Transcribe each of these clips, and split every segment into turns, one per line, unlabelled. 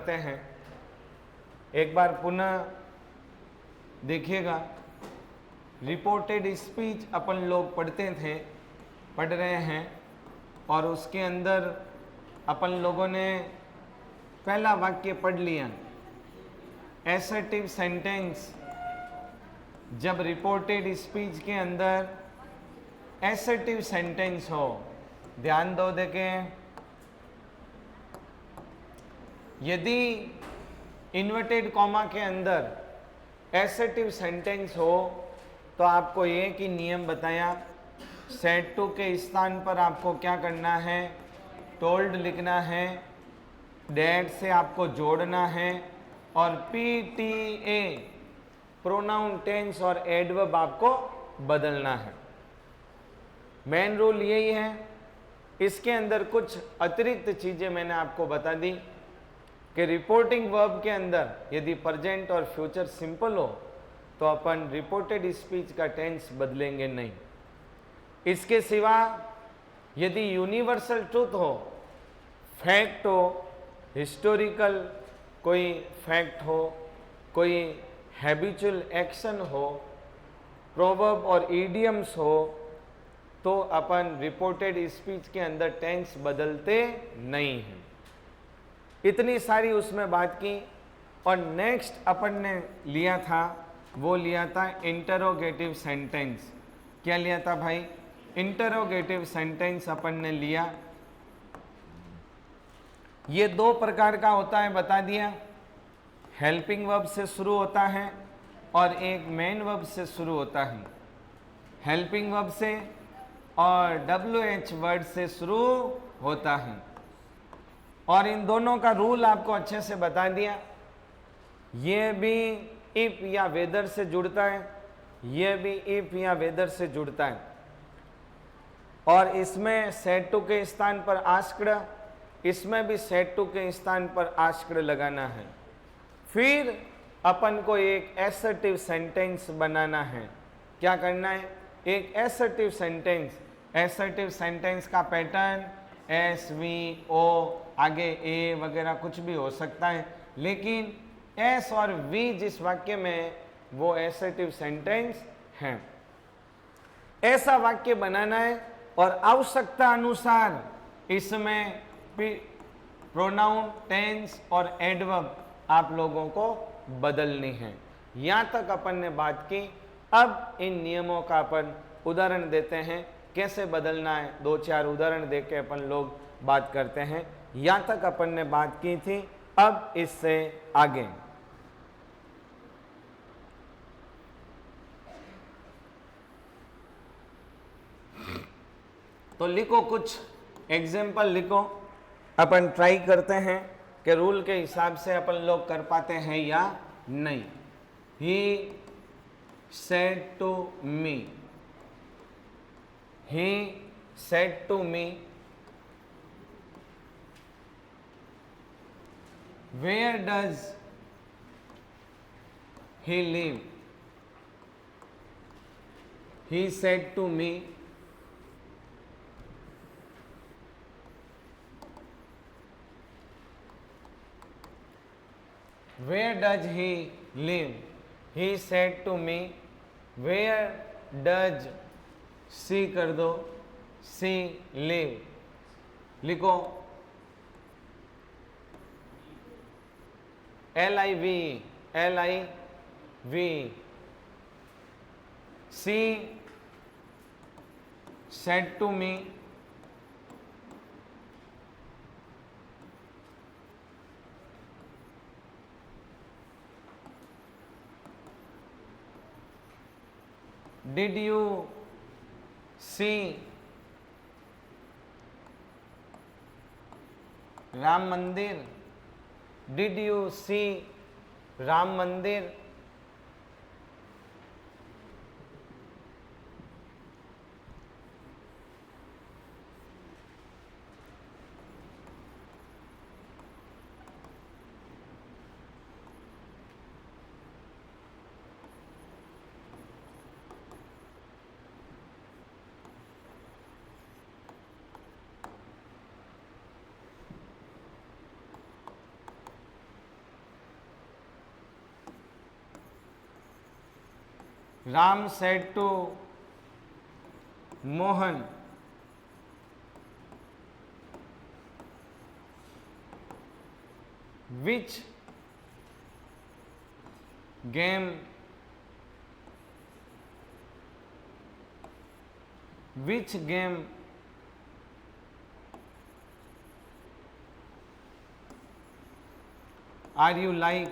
करते हैं। एक बार पुनः देखिएगा, रिपोर्टेड स्पीच अपन लोग पढ़ रहे हैं, और उसके अंदर अपन लोगों ने पहला वाक्य पढ़ लिया, एसर्टिव सेंटेंस। जब रिपोर्टेड स्पीच के अंदर एसर्टिव सेंटेंस हो, ध्यान दो, देखें, यदि इन्वर्टेड कॉमा के अंदर एसर्टिव सेंटेंस हो तो आपको एक ही नियम बताया, सेड टू के स्थान पर आपको क्या करना है, टोल्ड लिखना है, डेट से आपको जोड़ना है, और पीटीए प्रोनाउन, टेंस और एडवर्ब आपको बदलना है। मेन रूल यही है। इसके अंदर कुछ अतिरिक्त चीजें मैंने आपको बता दी कि रिपोर्टिंग वर्ब के अंदर यदि प्रेजेंट और फ्यूचर सिंपल हो तो अपन रिपोर्टेड स्पीच का टेंस बदलेंगे नहीं। इसके सिवा यदि यूनिवर्सल ट्रूथ हो, फैक्ट हो, हिस्टोरिकल कोई फैक्ट हो, कोई हैबिचुअल एक्शन हो, प्रोवर्ब और इडियम्स हो, तो अपन रिपोर्टेड स्पीच के अंदर टेंस बदलते नहीं हैं। इतनी सारी उसमें बात की। और नेक्स्ट अपन ने लिया था, वो लिया था इंटरोगेटिव सेंटेंस। क्या लिया था भाई? इंटरोगेटिव सेंटेंस अपन ने लिया। ये दो प्रकार का होता है, बता दिया। हेल्पिंग वर्ब से शुरू होता है और एक मेन वर्ब से शुरू होता है। हेल्पिंग वर्ब से और WH वर्ड से शुरू होता है, और इन दोनों का रूल आपको अच्छे से बता दिया। ये भी इफ या वेदर से जुड़ता है, ये भी इफ या वेदर से जुड़ता है, और इसमें सेड टू के स्थान पर आस्क्ड, इसमें भी सेड टू के स्थान पर आस्क्ड लगाना है। फिर अपन को एक एसर्टिव सेंटेंस बनाना है। क्या करना है? एक एसर्टिव सेंटेंस। एसर्टिव सेंटेंस का पैटर्न SVO, आगे A वगैरह कुछ भी हो सकता है, लेकिन S और V जिस वाक्य में, वो एसर्टिव सेंटेंस है। ऐसा वाक्य बनाना है, और आवश्यकता अनुसार इसमें प्रोनाउन, टेंस और एडवर्ब आप लोगों को बदलनी है। यहां तक अपन ने बात की। अब इन नियमों का अपन उदाहरण देते हैं, कैसे बदलना है, दो चार उदाहरण देके अपन लोग बात करते हैं। यहां तक अपन ने बात की थी। अब इससे आगे तो लिखो, कुछ एग्जाम्पल लिखो। अपन ट्राई करते हैं कि रूल के हिसाब से अपन लोग कर पाते हैं या नहीं। He said to me, he said to me, where does he live? He said to me, where does he live? He said to me, where does she कर दो, सी लिव। लिखो LIV, she said to me, did you see Ram Mandir? Did you see Ram मंदिर? Ram said to Mohan, which game are you like?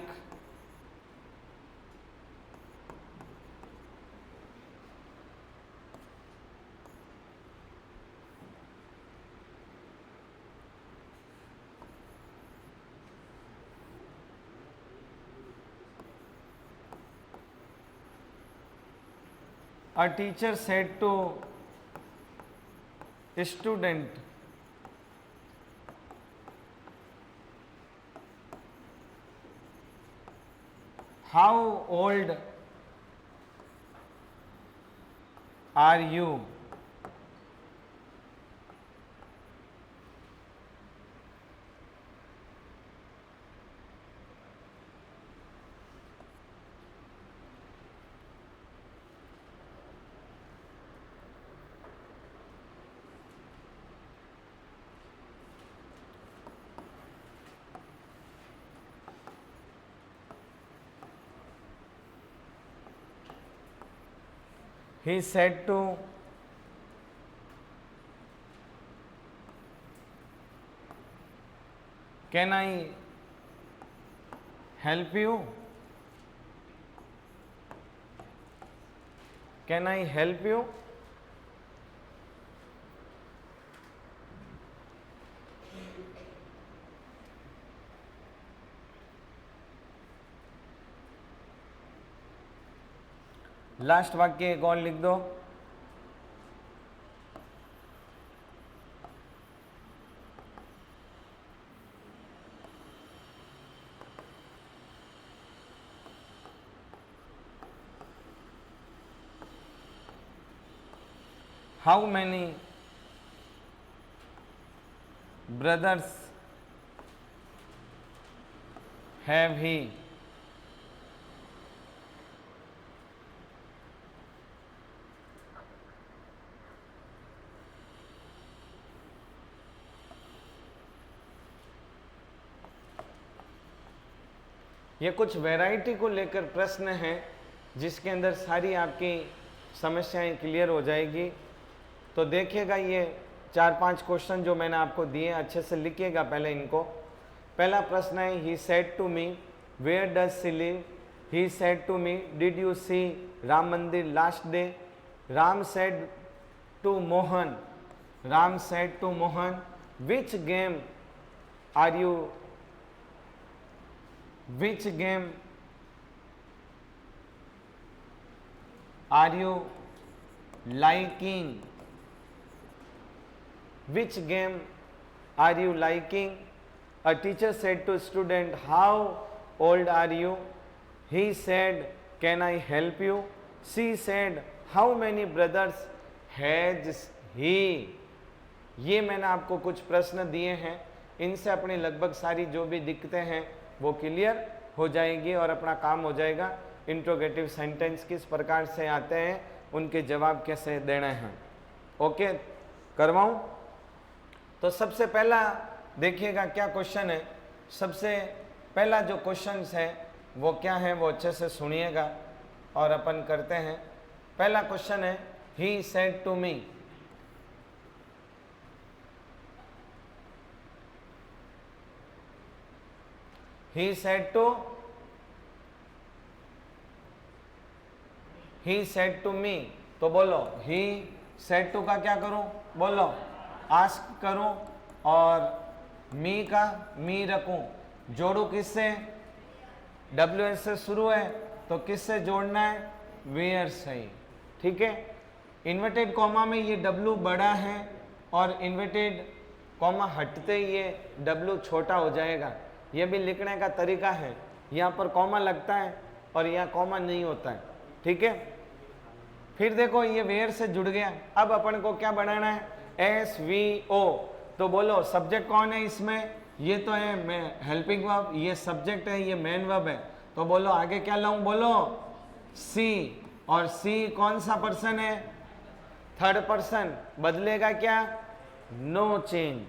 A teacher said to a student, how old are you? He said to can I help you? Can I help you? Last वाक्य एक और लिख दो। How many brothers have he? ये कुछ variety को लेकर प्रश्न है जिसके अंदर सारी आपकी समस्याएं क्लियर हो जाएगी। तो देखिएगा ये 4-5 क्वेश्चन जो मैंने आपको दिए अच्छे से लिखिएगा पहले इनको। पहला प्रश्न है he said to me where does she live? He said to me did you see Ram Mandir last day? Ram said to Mohan, Ram said to Mohan which game are you, which game are you liking? Which game are you liking? A teacher said to student, how old are you? He said, can I help you? She said, how many brothers has he? ये मैंने आपको कुछ प्रश्न दिए हैं, इनसे अपनी लगभग सारी जो भी दिक्कतें हैं वो क्लियर हो जाएगी और अपना काम हो जाएगा। इंट्रोगेटिव सेंटेंस किस प्रकार से आते हैं, उनके जवाब कैसे देने हैं। ओके, करवाऊं? तो सबसे पहला देखिएगा क्या क्वेश्चन है। सबसे पहला जो क्वेश्चन है वो क्या है, वो अच्छे से सुनिएगा और अपन करते हैं। पहला क्वेश्चन है he said to me. He said to me, तो बोलो he said to का क्या करूं, बोलो ask करूं और me का me रखूं, जोड़ू किससे? WS से शुरू है तो किससे जोड़ना है? where से। ठीक है, इन्वर्टेड कॉमा में ये W बड़ा है और इन्वर्टेड कॉमा हटते ही ये W छोटा हो जाएगा। ये भी लिखने का तरीका है, यहाँ पर कॉमा लगता है और यहाँ कॉमा नहीं होता है। ठीक है, फिर देखो ये वेयर से जुड़ गया। अब अपन को क्या बनाना है? SVO। तो बोलो सब्जेक्ट कौन है इसमें? ये तो है हेल्पिंग वर्ब, ये सब्जेक्ट है, ये मेन वर्ब है। तो बोलो आगे क्या लाऊं? बोलो सी और सी कौन सा पर्सन है? Third person. बदलेगा क्या? No change.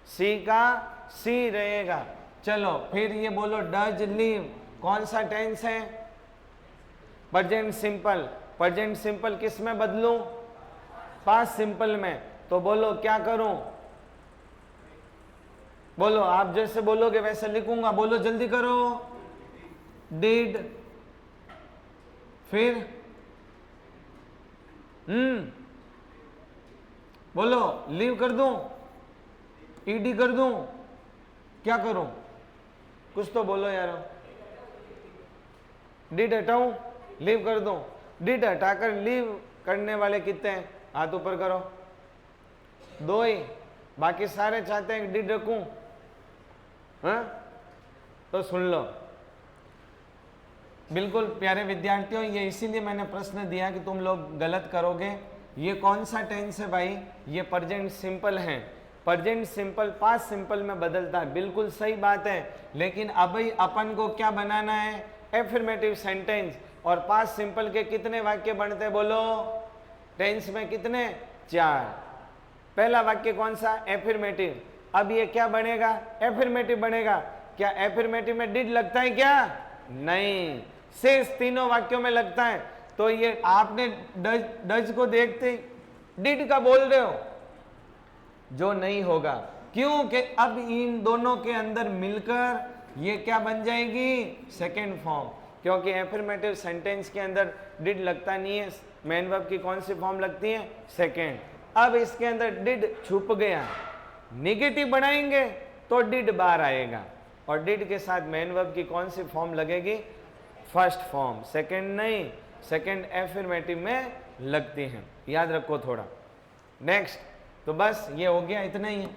सी का सी रहेगा। चलो फिर ये बोलो डज लीव कौन सा टेंस है? Present simple. प्रेजेंट सिंपल किस में बदलूं? पास्ट सिंपल में। तो बोलो क्या करूं? बोलो, आप जैसे बोलोगे वैसे लिखूंगा। बोलो जल्दी करो। डिड, फिर बोलो लीव कर दूं, ईडी कर दूं, क्या करूं? कुछ तो बोलो यार। डिड हटाऊं, लीव कर दूं? डिड हटाकर लीव करने वाले कितने हैं? हाथ ऊपर करो। दो ही, बाकी सारे चाहते हैं डिड रखूं। हाँ तो सुन लो बिल्कुल प्यारे विद्यार्थियों, ये इसीलिए मैंने प्रश्न दिया कि तुम लोग गलत करोगे। ये कौन सा टेंस है भाई? ये प्रेजेंट सिंपल है। प्रेजेंट सिंपल पास्ट सिंपल में बदलता है, बिल्कुल सही बात है। लेकिन अभी अपन को क्या बनाना है? Affirmative sentence. और पास्ट सिंपल के कितने वाक्य बनते हैं? बोलो टेंस में कितने? 4। पहला वाक्य कौन सा? एफर्मेटिव। अब ये क्या बनेगा? एफर्मेटिव बनेगा। क्या एफर्मेटिव में डिड लगता है क्या? नहीं, शेष तीनों वाक्यों में लगता है। तो ये आपने डज को देखते डिड का बोल रहे हो, जो नहीं होगा। क्यों? कि अब इन दोनों के अंदर मिलकर ये क्या बन जाएगी? Second form. क्योंकि एफर्मेटिव सेंटेंस के अंदर डिड लगता नहीं है। मेन वर्ब की कौन सी फॉर्म लगती है? सेकेंड। अब इसके अंदर डिड छुप गया, निगेटिव बनाएंगे तो डिड बाहर आएगा। और डिड के साथ मेन वर्ब की कौन सी फॉर्म लगेगी? फर्स्ट फॉर्म, सेकेंड नहीं। सेकेंड एफर्मेटिव में लगती है, याद रखो थोड़ा। नेक्स्ट, तो बस ये हो गया, इतना ही है।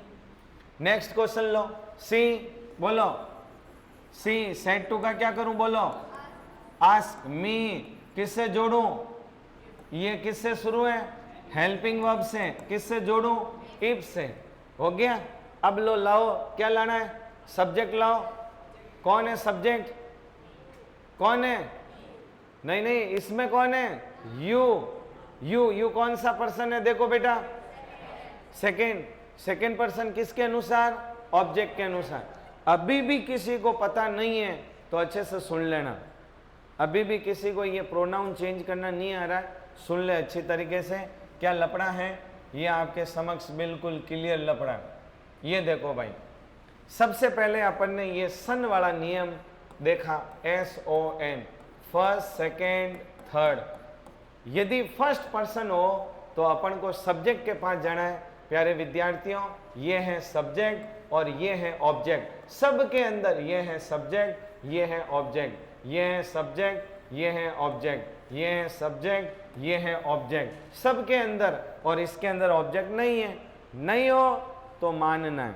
नेक्स्ट क्वेश्चन लो। सी, बोलो सी सेट टू का क्या करूं? बोलो आस्क मी। किससे जोड़ूं? ये किससे शुरू है? हेल्पिंग वर्ब से। किससे जोड़ूं? इफ से। हो गया। अब लो, लाओ, क्या लाना है? सब्जेक्ट लाओ। कौन है सब्जेक्ट? कौन है? नहीं नहीं, इसमें कौन है? यू। यू कौन सा पर्सन है? देखो बेटा, सेकेंड पर्सन किसके अनुसार? ऑब्जेक्ट के अनुसार। अभी भी किसी को पता नहीं है तो अच्छे से सुन लेना। अभी भी किसी को ये प्रोनाउन चेंज करना नहीं आ रहा है, सुन ले अच्छी तरीके से। क्या लफड़ा है? ये आपके समक्ष बिल्कुल क्लियर लफड़ा। ये देखो भाई, सबसे पहले अपन ने ये सन वाला नियम देखा, SON, फर्स्ट, सेकेंड, थर्ड। यदि फर्स्ट पर्सन हो तो अपन को सब्जेक्ट के पास जाना है। प्यारे विद्यार्थियों, ये है सब्जेक्ट और ये है ऑब्जेक्ट। सब के अंदर ये है सब्जेक्ट, ये है ऑब्जेक्ट, ये है सब्जेक्ट, ये है ऑब्जेक्ट, ये है सब्जेक्ट, ये है ऑब्जेक्ट, सब के अंदर। और इसके अंदर ऑब्जेक्ट नहीं है। नहीं हो तो मानना है।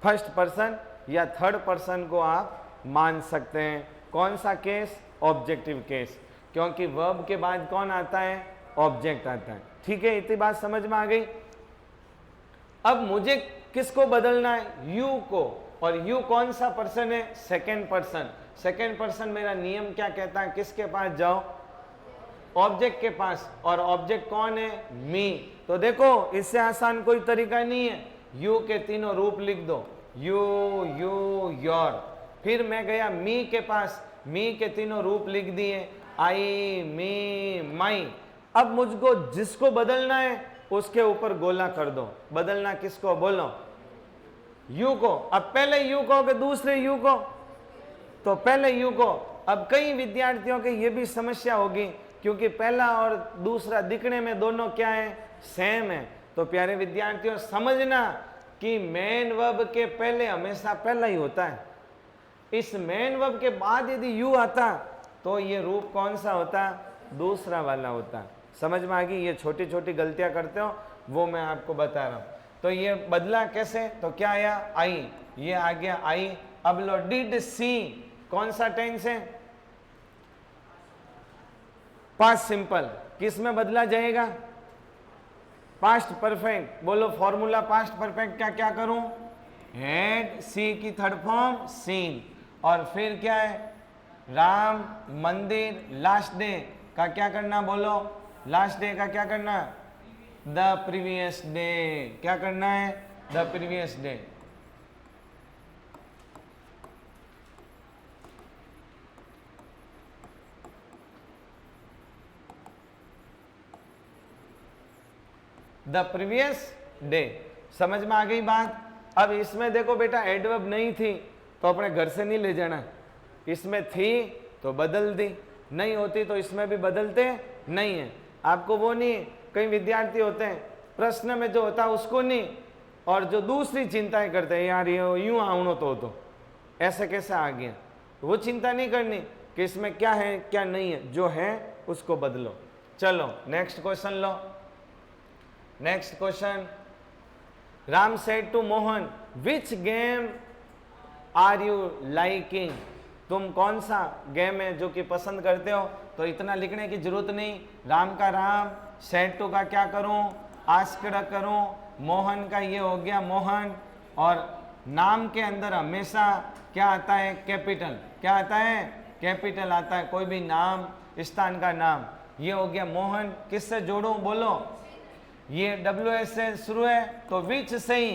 फर्स्ट पर्सन या थर्ड पर्सन को आप मान सकते हैं। कौन सा केस? ऑब्जेक्टिव केस, क्योंकि वर्ब के बाद कौन आता है? ऑब्जेक्ट आता है। ठीक है, इतनी बात समझ में आ गई। अब मुझे किसको बदलना है? यू को। और यू कौन सा पर्सन है? Second person. सेकेंड पर्सन मेरा नियम क्या कहता है? किसके पास जाओ? ऑब्जेक्ट के पास। और ऑब्जेक्ट कौन है? मी। तो देखो, इससे आसान कोई तरीका नहीं है। यू के तीनों रूप लिख दो, यू, यू, योर। फिर मैं गया मी के पास, मी के तीनों रूप लिख दिए, आई, मी, माई। अब मुझको जिसको बदलना है उसके ऊपर गोला कर दो। बदलना किसको? बोलो यू को। अब पहले यू को कि दूसरे यू को? तो पहले यू को। अब कई विद्यार्थियों के ये भी समस्या होगी, क्योंकि पहला और दूसरा दिखने में दोनों क्या है? सेम है। तो प्यारे विद्यार्थियों समझना कि मेन वर्ब के पहले हमेशा पहला ही होता है। इस मेन वर्ब के बाद यदि यू आता तो ये रूप कौन सा होता? दूसरा वाला होता। समझ में आ गई? ये छोटी छोटी गलतियां करते हो वो मैं आपको बता रहा हूं। तो ये बदला कैसे? तो क्या आया? आई। ये आ गया आई। अब लो, डिड सी कौन सा टेंस है? Past simple. किस में बदला जाएगा? Past perfect. बोलो फॉर्मूला पास्ट परफेक्ट का क्या करूं? हैड, सी की थर्ड फॉर्म सीन, और फिर क्या है? राम मंदिर लास्ट डे का क्या करना बोलो, लास्ट डे का क्या करना, द प्रीवियस डे, क्या करना है, the previous day. The previous day, समझ में आ गई बात। अब इसमें देखो बेटा एडवर्ब नहीं थी तो अपने घर से नहीं ले जाना, इसमें थी तो बदल दी, नहीं होती तो इसमें भी बदलते नहीं है। आपको वो नहीं, कई विद्यार्थी होते हैं प्रश्न में जो होता है उसको नहीं, और जो दूसरी चिंताएं करते हैं, यार ये यूं आउनो तो ऐसे कैसे आ गया, वो चिंता नहीं करनी कि इसमें क्या है क्या नहीं है, जो है उसको बदलो। चलो नेक्स्ट क्वेश्चन लो। Next question, Ram said to Mohan which game are you liking, तुम कौन सा गेम है जो कि पसंद करते हो। तो इतना लिखने की जरूरत नहीं, राम का राम, सेड टू का क्या करूं, आस्क्ड करूं, मोहन का ये हो गया मोहन, और नाम के अंदर हमेशा क्या आता है, कैपिटल, क्या आता है, कैपिटल आता है, कोई भी नाम, स्थान का नाम, ये हो गया मोहन। किससे जोड़ूं बोलो, ये WS से शुरू है तो विच से ही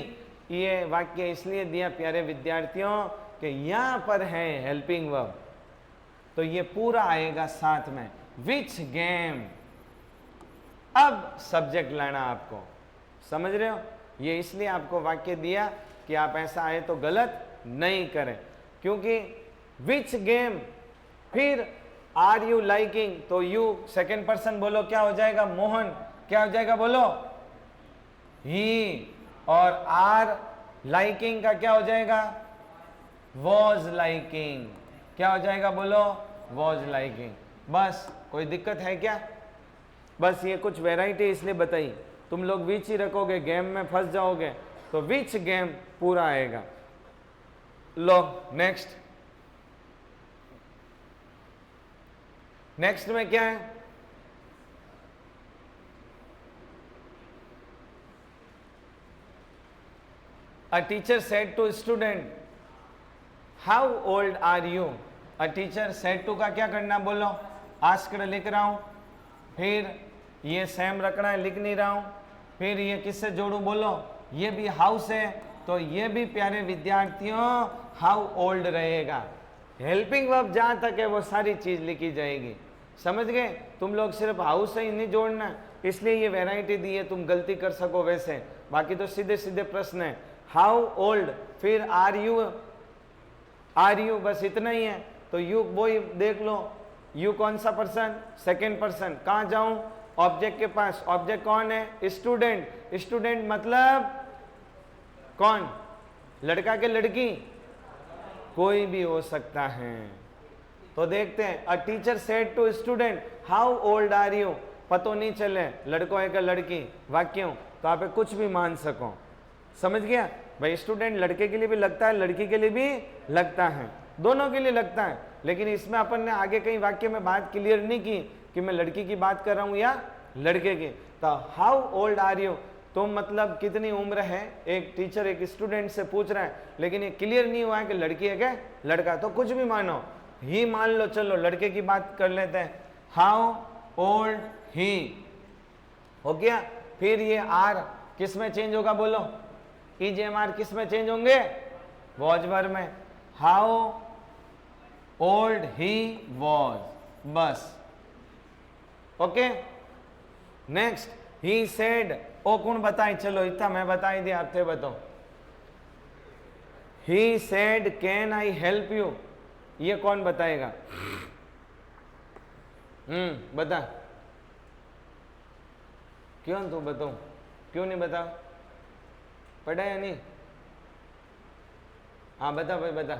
ये वाक्य इसलिए दिया प्यारे विद्यार्थियों कि यहां पर है हेल्पिंग वर्ब, तो ये पूरा आएगा साथ में, विच गेम। अब सब्जेक्ट लाना आपको, समझ रहे हो, ये इसलिए आपको वाक्य दिया कि आप ऐसा आए तो गलत नहीं करें, क्योंकि विच गेम, फिर आर यू लाइकिंग, तो यू सेकेंड पर्सन बोलो क्या हो जाएगा, मोहन, क्या हो जाएगा बोलो, ही, और आर लाइकिंग का क्या हो जाएगा, वॉज लाइकिंग, क्या हो जाएगा बोलो, वॉज लाइकिंग। बस कोई दिक्कत है क्या, बस ये कुछ वैरायटी इसलिए बताई, तुम लोग विच ही रखोगे गेम में फंस जाओगे, तो विच गेम पूरा आएगा। लो नेक्स्ट, नेक्स्ट में क्या है, A teacher said to student, how old are you? A teacher said to का क्या करना बोलो, asked लिख रहा हूं, फिर ये सेम रखना है, लिख नहीं रहा हूं, फिर ये किससे जोड़ू बोलो, ये भी हाउस है, तो ये भी प्यारे विद्यार्थियों हाउ ओल्ड रहेगा। हेल्पिंग वर्ब जहां तक है वो सारी चीज लिखी जाएगी, समझ गए। तुम लोग सिर्फ हाउस से ही नहीं जोड़ना, इसलिए ये वैरायटी दी है, तुम गलती कर सको वैसे, बाकी तो सीधे सीधे प्रश्न है। हाउ ओल्ड, फिर आर यू, बस इतना ही है, तो यू वो देख लो, यू कौन सा पर्सन, सेकेंड पर्सन, कहां जाऊं, ऑब्जेक्ट के पास, ऑब्जेक्ट कौन है, स्टूडेंट, स्टूडेंट मतलब कौन, लड़का के लड़की, कोई भी हो सकता है। तो देखते हैं, a teacher said to student how old are you, पतो नहीं चले लड़कों है क्या लड़की, वाक्यों तो आप कुछ भी मान सको, समझ गया भाई। स्टूडेंट लड़के के लिए भी लगता है, लड़की के लिए भी लगता है, दोनों के लिए लगता है, लेकिन इसमें अपन ने आगे कई वाक्य में बात क्लियर नहीं की कि मैं लड़की की बात कर रहा हूं या लड़के की। तो हाउ ओल्ड आर यू, तुम मतलब कितनी उम्र है, एक टीचर एक स्टूडेंट से पूछ रहा है, लेकिन ये क्लियर नहीं हुआ है कि लड़की है क्या लड़का, तो कुछ भी मानो, ही मान लो, चलो लड़के की बात कर लेते हैं, हाउ ओल्ड ही हो गया। फिर ये आर किस में चेंज होगा बोलो, EJMR किस में चेंज होंगे, वॉज वर्ब में, हाउ ओल्ड ही वॉज, बस ओके। नेक्स्ट, ही सेड, ओ कौन बताए, चलो इतना मैं बताई दिया, आप थे बताओ। He said can I help you, ये कौन बताएगा, बता, क्यों तू बताओ, क्यों नहीं बता, पढ़ा या नहीं, हाँ बता भाई बता।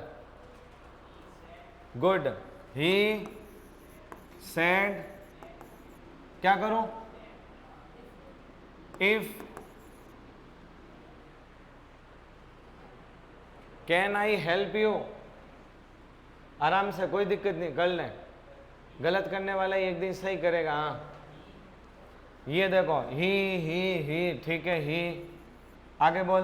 गुड, ही सेड, क्या करूं, if can I help you, आराम से कोई दिक्कत नहीं, कर ले, गलत करने वाला एक दिन सही करेगा। हाँ ये देखो, ही ठीक है, ही आगे बोल,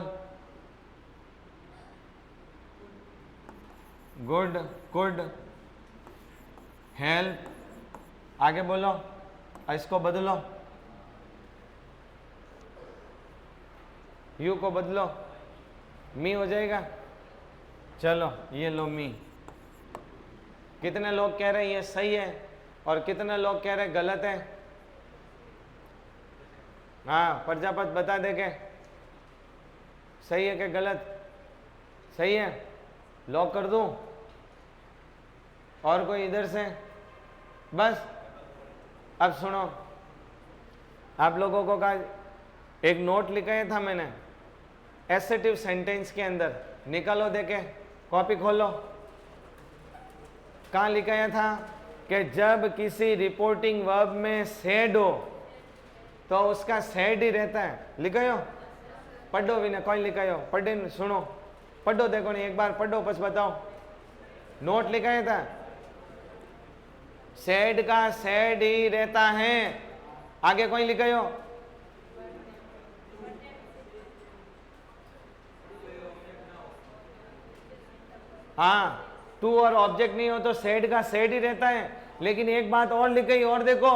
गुड, गुड, हेल्प। आगे बोलो, इसको बदलो, यू को बदलो, मी हो जाएगा। चलो ये लो मी। कितने लोग कह रहे हैं ये सही है और कितने लोग कह रहे हैं गलत है? हाँ, प्रजापत बता दे के सही है कि गलत? सही है, लॉक कर दूं? और कोई इधर से? बस। अब सुनो, आप लोगों को का एक नोट लिखाया था मैंने एसेटिव सेंटेंस के अंदर, निकालो देखे, कॉपी खोलो। कहाँ लिखाया था कि जब किसी रिपोर्टिंग वर्ब में सेड हो तो उसका सेड ही रहता है। लिखायो, पढ़ो भी ना, कौन लिखायो? पढ़े सुनो, पढ़ो, देखो नहीं, एक बार पढ़ो बस बताओ। नोट लिखाया था सेड का सेड ही रहता है। आगे कोई लिखायो? हाँ, टू और ऑब्जेक्ट नहीं हो तो सेड का सेड ही रहता है। लेकिन एक बात और लिखाई, और देखो,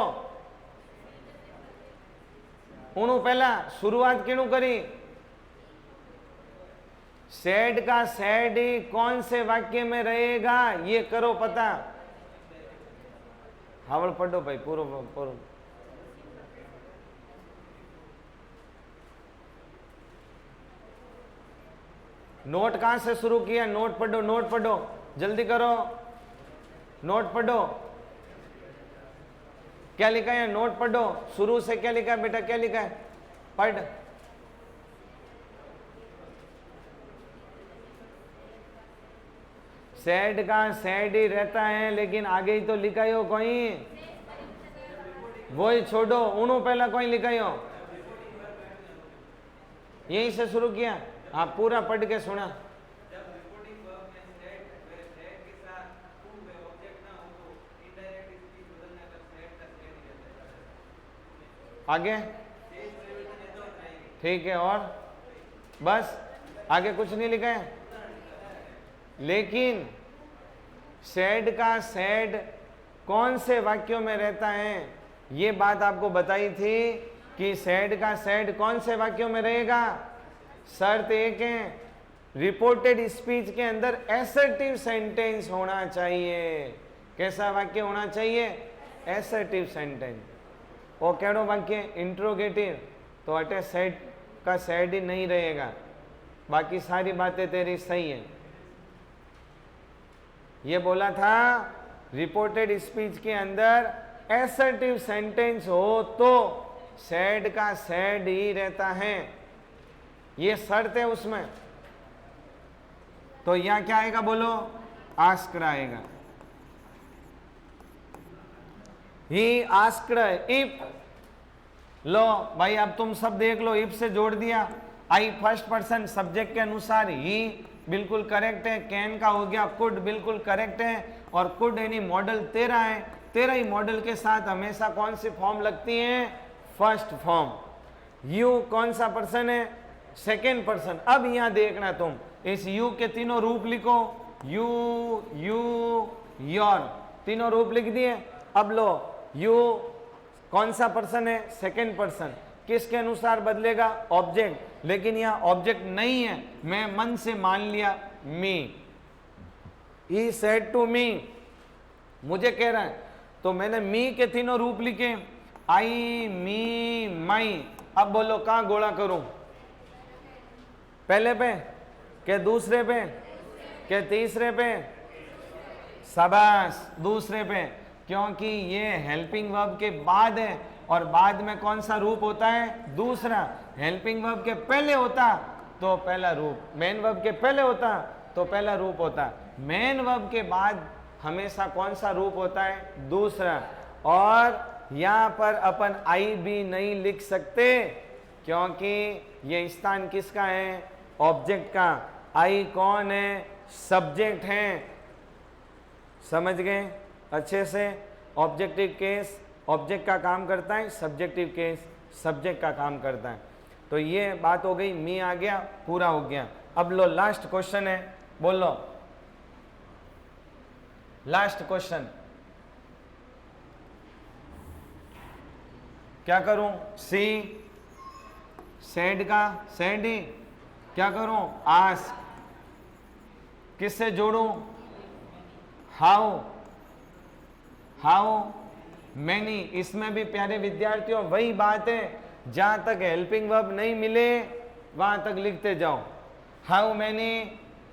उन्हों पहला शुरुआत क्यों करी? सेड का सेड ही कौन से वाक्य में रहेगा ये करो पता। हावड़ पढ़ो भाई, पूरो पूरो। नोट कहां से शुरू किया? नोट पढ़ो, नोट पढ़ो, जल्दी करो, नोट पढ़ो। क्या लिखा है? नोट पढ़ो, शुरू से क्या लिखा है बेटा? क्या लिखा है? पढ़। सेड का सेड ही रहता है, लेकिन आगे ही तो लिखाई हो कोई, वही छोड़ो, उन्हों पहला कोई लिखाई हो, यहीं से शुरू किया। आप पूरा पढ़ के सुना। आगे ठीक है, और बस आगे कुछ नहीं लिखा है। लेकिन सेड का सेड कौन से वाक्यों में रहता है ये बात आपको बताई थी कि सेड का सेड कौन से वाक्यों में रहेगा। शर्त एक है, रिपोर्टेड स्पीच के अंदर एसर्टिव सेंटेंस होना चाहिए। कैसा वाक्य होना चाहिए? Assertive sentence. वो केड़ो वाक्य? इंट्रोगेटिव, तो अटे सेड का सेड ही नहीं रहेगा, बाकी सारी बातें तेरी सही है। ये बोला था रिपोर्टेड स्पीच के अंदर एसर्टिव सेंटेंस हो तो सेड का सेड ही रहता है, ये शर्त है उसमें। तो यहां क्या आएगा बोलो? आस्क्ड आएगा। He asked, if. लो भाई, अब तुम सब देख लो, इफ से जोड़ दिया। आई फर्स्ट पर्सन सब्जेक्ट के अनुसार ही बिल्कुल करेक्ट है। कैन का हो गया कुड, बिल्कुल करेक्ट है। और कुड यानी मॉडल तेरा है, तेरा ही मॉडल के साथ हमेशा कौन सी फॉर्म लगती है? First form. यू कौन सा पर्सन है? Second person. अब यहां देखना, तुम इस यू के तीनों रूप लिखो, यू, यू, योर, तीनों रूप लिख दिए। अब लो, यू कौन सा पर्सन है? Second person. किसके अनुसार बदलेगा? ऑब्जेक्ट। लेकिन यहां ऑब्जेक्ट नहीं है, मैं मन से मान लिया मी। ही सेड टू मी, मुझे कह रहा है, तो मैंने मी के तीनों रूप लिखे, आई, मी, माई। अब बोलो कहां गोला करूं? पहले पे के दूसरे पे के तीसरे पे? शाबाश, दूसरे पे, क्योंकि ये हेल्पिंग वर्ब के बाद है और बाद में कौन सा रूप होता है? दूसरा। हेल्पिंग वर्ब के पहले होता तो पहला रूप, मेन वर्ब के पहले होता तो पहला रूप होता। मेन वर्ब के बाद हमेशा कौन सा रूप होता है? दूसरा। और यहां पर अपन आई भी नहीं लिख सकते क्योंकि ये स्थान किसका है? ऑब्जेक्ट का। आई कौन है? सब्जेक्ट है। समझ गए अच्छे से? ऑब्जेक्टिव केस ऑब्जेक्ट का काम करता है, सब्जेक्टिव केस सब्जेक्ट का काम करता है। तो ये बात हो गई, मी आ गया, पूरा हो गया। अब लो लास्ट क्वेश्चन है, बोलो लास्ट क्वेश्चन। क्या करूं? सी, सेड का सेड ही, क्या करूं? आस्क, किससे जोड़ूं? How, how many. इसमें भी प्यारे विद्यार्थियों वही बात है, जहां तक हेल्पिंग वर्ब नहीं मिले वहां तक लिखते जाओ। How many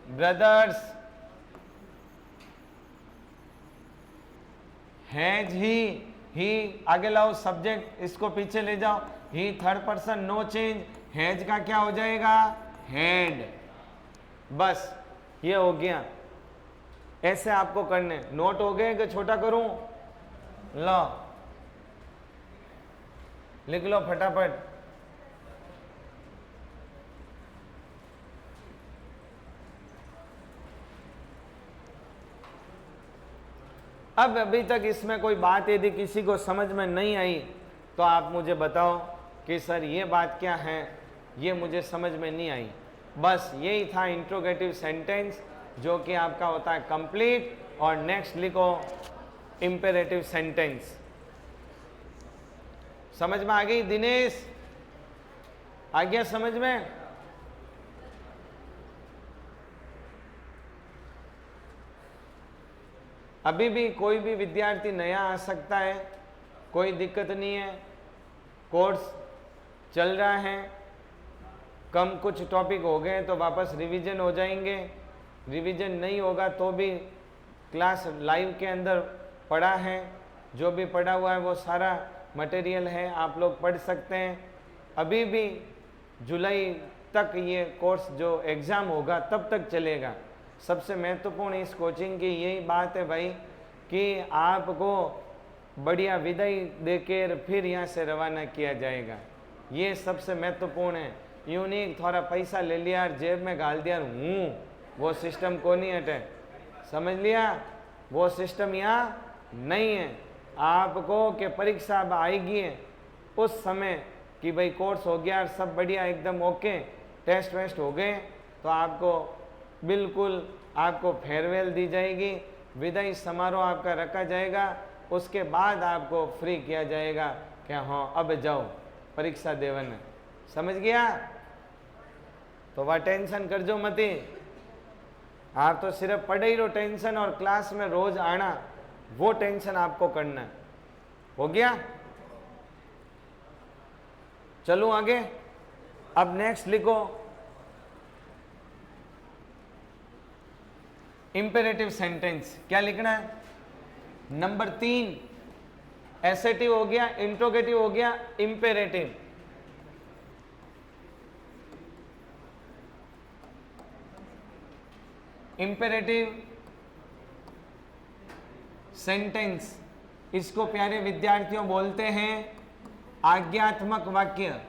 brothers has he आगे लाओ, सब्जेक्ट इसको पीछे ले जाओ, he third person no change, has का क्या हो जाएगा? हैड। बस ये हो गया। ऐसे आपको करने। नोट हो गए कि छोटा करूं? लो लिख लो फटाफट। अब अभी तक इसमें कोई बात यदि किसी को समझ में नहीं आई तो आप मुझे बताओ कि सर ये बात क्या है, ये मुझे समझ में नहीं आई। बस यही था इंट्रोगेटिव सेंटेंस, जो कि आपका होता है कंप्लीट। और नेक्स्ट लिखो इंपेरेटिव सेंटेंस। समझ में आ गई दिनेश? आ गया समझ में? अभी भी कोई भी विद्यार्थी नया आ सकता है, कोई दिक्कत नहीं है। कोर्स चल रहा है, कम कुछ टॉपिक हो गए तो वापस रिवीजन हो जाएंगे। रिवीजन नहीं होगा तो भी क्लास लाइव के अंदर पढ़ा है, जो भी पढ़ा हुआ है वो सारा मटेरियल है, आप लोग पढ़ सकते हैं। अभी भी जुलाई तक ये कोर्स जो एग्ज़ाम होगा तब तक चलेगा। सबसे महत्वपूर्ण इस कोचिंग की यही बात है भाई कि आपको बढ़िया विदाई देकर फिर यहाँ से रवाना किया जाएगा। ये सबसे महत्वपूर्ण है। यूँ नहीं थोड़ा पैसा ले लिया और जेब में डाल दिया वो सिस्टम को नहीं हटे। समझ लिया? वो सिस्टम यहाँ नहीं है। आपको कि परीक्षा अब आएगी है उस समय कि भाई कोर्स हो गया और सब बढ़िया एकदम ओके, टेस्ट वेस्ट हो गए, तो आपको बिल्कुल आपको फेयरवेल दी जाएगी, विदाई समारोह आपका रखा जाएगा। उसके बाद आपको फ्री किया जाएगा कि हाँ अब जाओ परीक्षा देवन। समझ गया? तो वह टेंशन कर जो मती। आप तो सिर्फ पढ़े ही रहो टेंशन, और क्लास में रोज आना वो टेंशन आपको करना है। हो गया? चलूं आगे। अब नेक्स्ट लिखो इंपेरेटिव सेंटेंस। क्या लिखना है? नंबर 3 एसेटिव हो गया, इंट्रोगेटिव हो गया, इंपेरेटिव। इंपेरेटिव सेंटेंस, इसको प्यारे विद्यार्थियों बोलते हैं आज्ञात्मक वाक्य।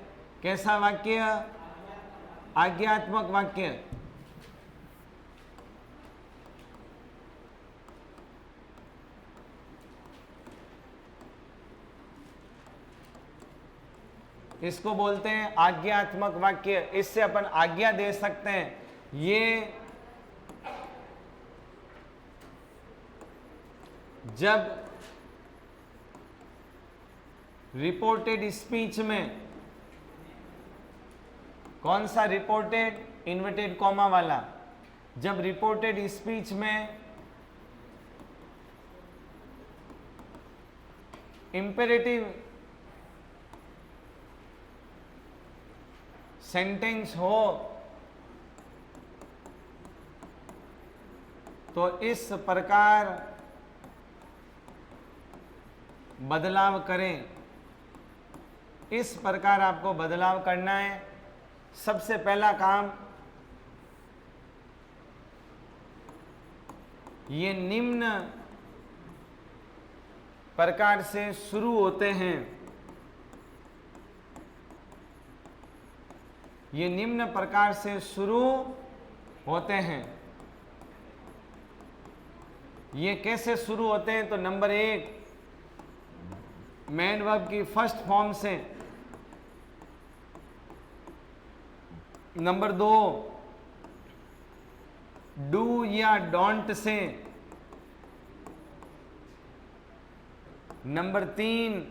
कैसा वाक्य? आज्ञात्मक वाक्य। इसको बोलते हैं आज्ञात्मक वाक्य। इससे अपन आज्ञा दे सकते हैं। ये जब रिपोर्टेड स्पीच में, कौन सा रिपोर्टेड? इन्वर्टेड कॉमा वाला। जब रिपोर्टेड स्पीच में इंपेरेटिव सेंटेंस हो तो इस प्रकार बदलाव करें। इस प्रकार आपको बदलाव करना है। सबसे पहला काम, ये निम्न प्रकार से शुरू होते हैं। ये निम्न प्रकार से शुरू होते हैं। ये कैसे शुरू होते हैं? तो नंबर 1 मेन वर्ब की फर्स्ट फॉर्म से, नंबर 2 डू या don't say, number 3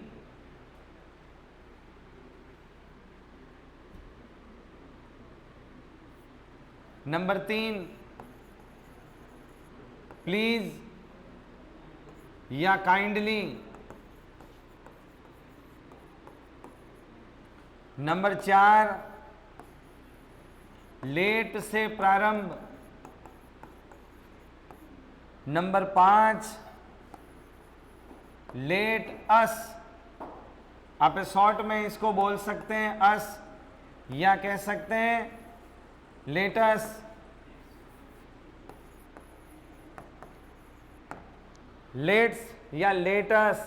number 3 please या काइंडली। नंबर 4 लेट से प्रारंभ। Number 5 let us. आप शॉर्ट में इसको बोल सकते हैं अस, या कह सकते हैं लेटस। लेट्स या लेटस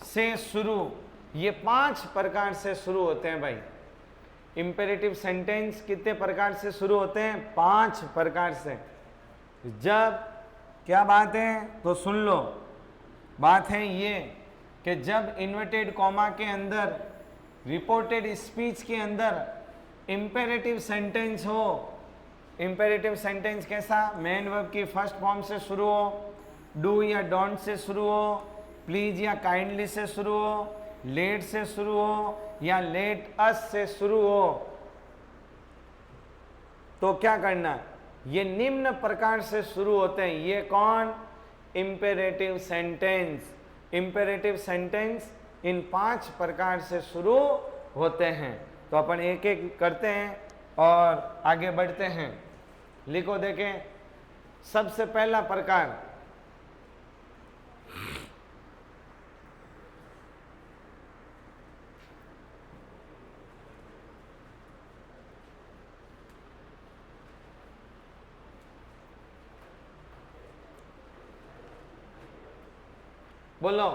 से शुरू, ये 5 प्रकार से शुरू होते हैं भाई। इंपेरेटिव सेंटेंस कितने प्रकार से शुरू होते हैं? 5 प्रकार से। जब क्या बात है तो सुन लो, बात है ये कि जब इन्वर्टेड कॉमा के अंदर रिपोर्टेड स्पीच के अंदर इंपेरेटिव सेंटेंस हो। इंपेरेटिव सेंटेंस कैसा? मेन वर्ब की फर्स्ट फॉर्म से शुरू हो, डू या डोंट से शुरू हो, प्लीज या काइंडली से शुरू हो, लेट से शुरू हो, या लेट अस से शुरू हो, तो क्या करना? ये निम्न प्रकार से शुरू होते हैं। ये कौन? Imperative sentence. Imperative sentence in 5 प्रकार से शुरू होते हैं। तो अपन एक एक करते हैं और आगे बढ़ते हैं। लिखो, देखें, सबसे पहला प्रकार बोलो।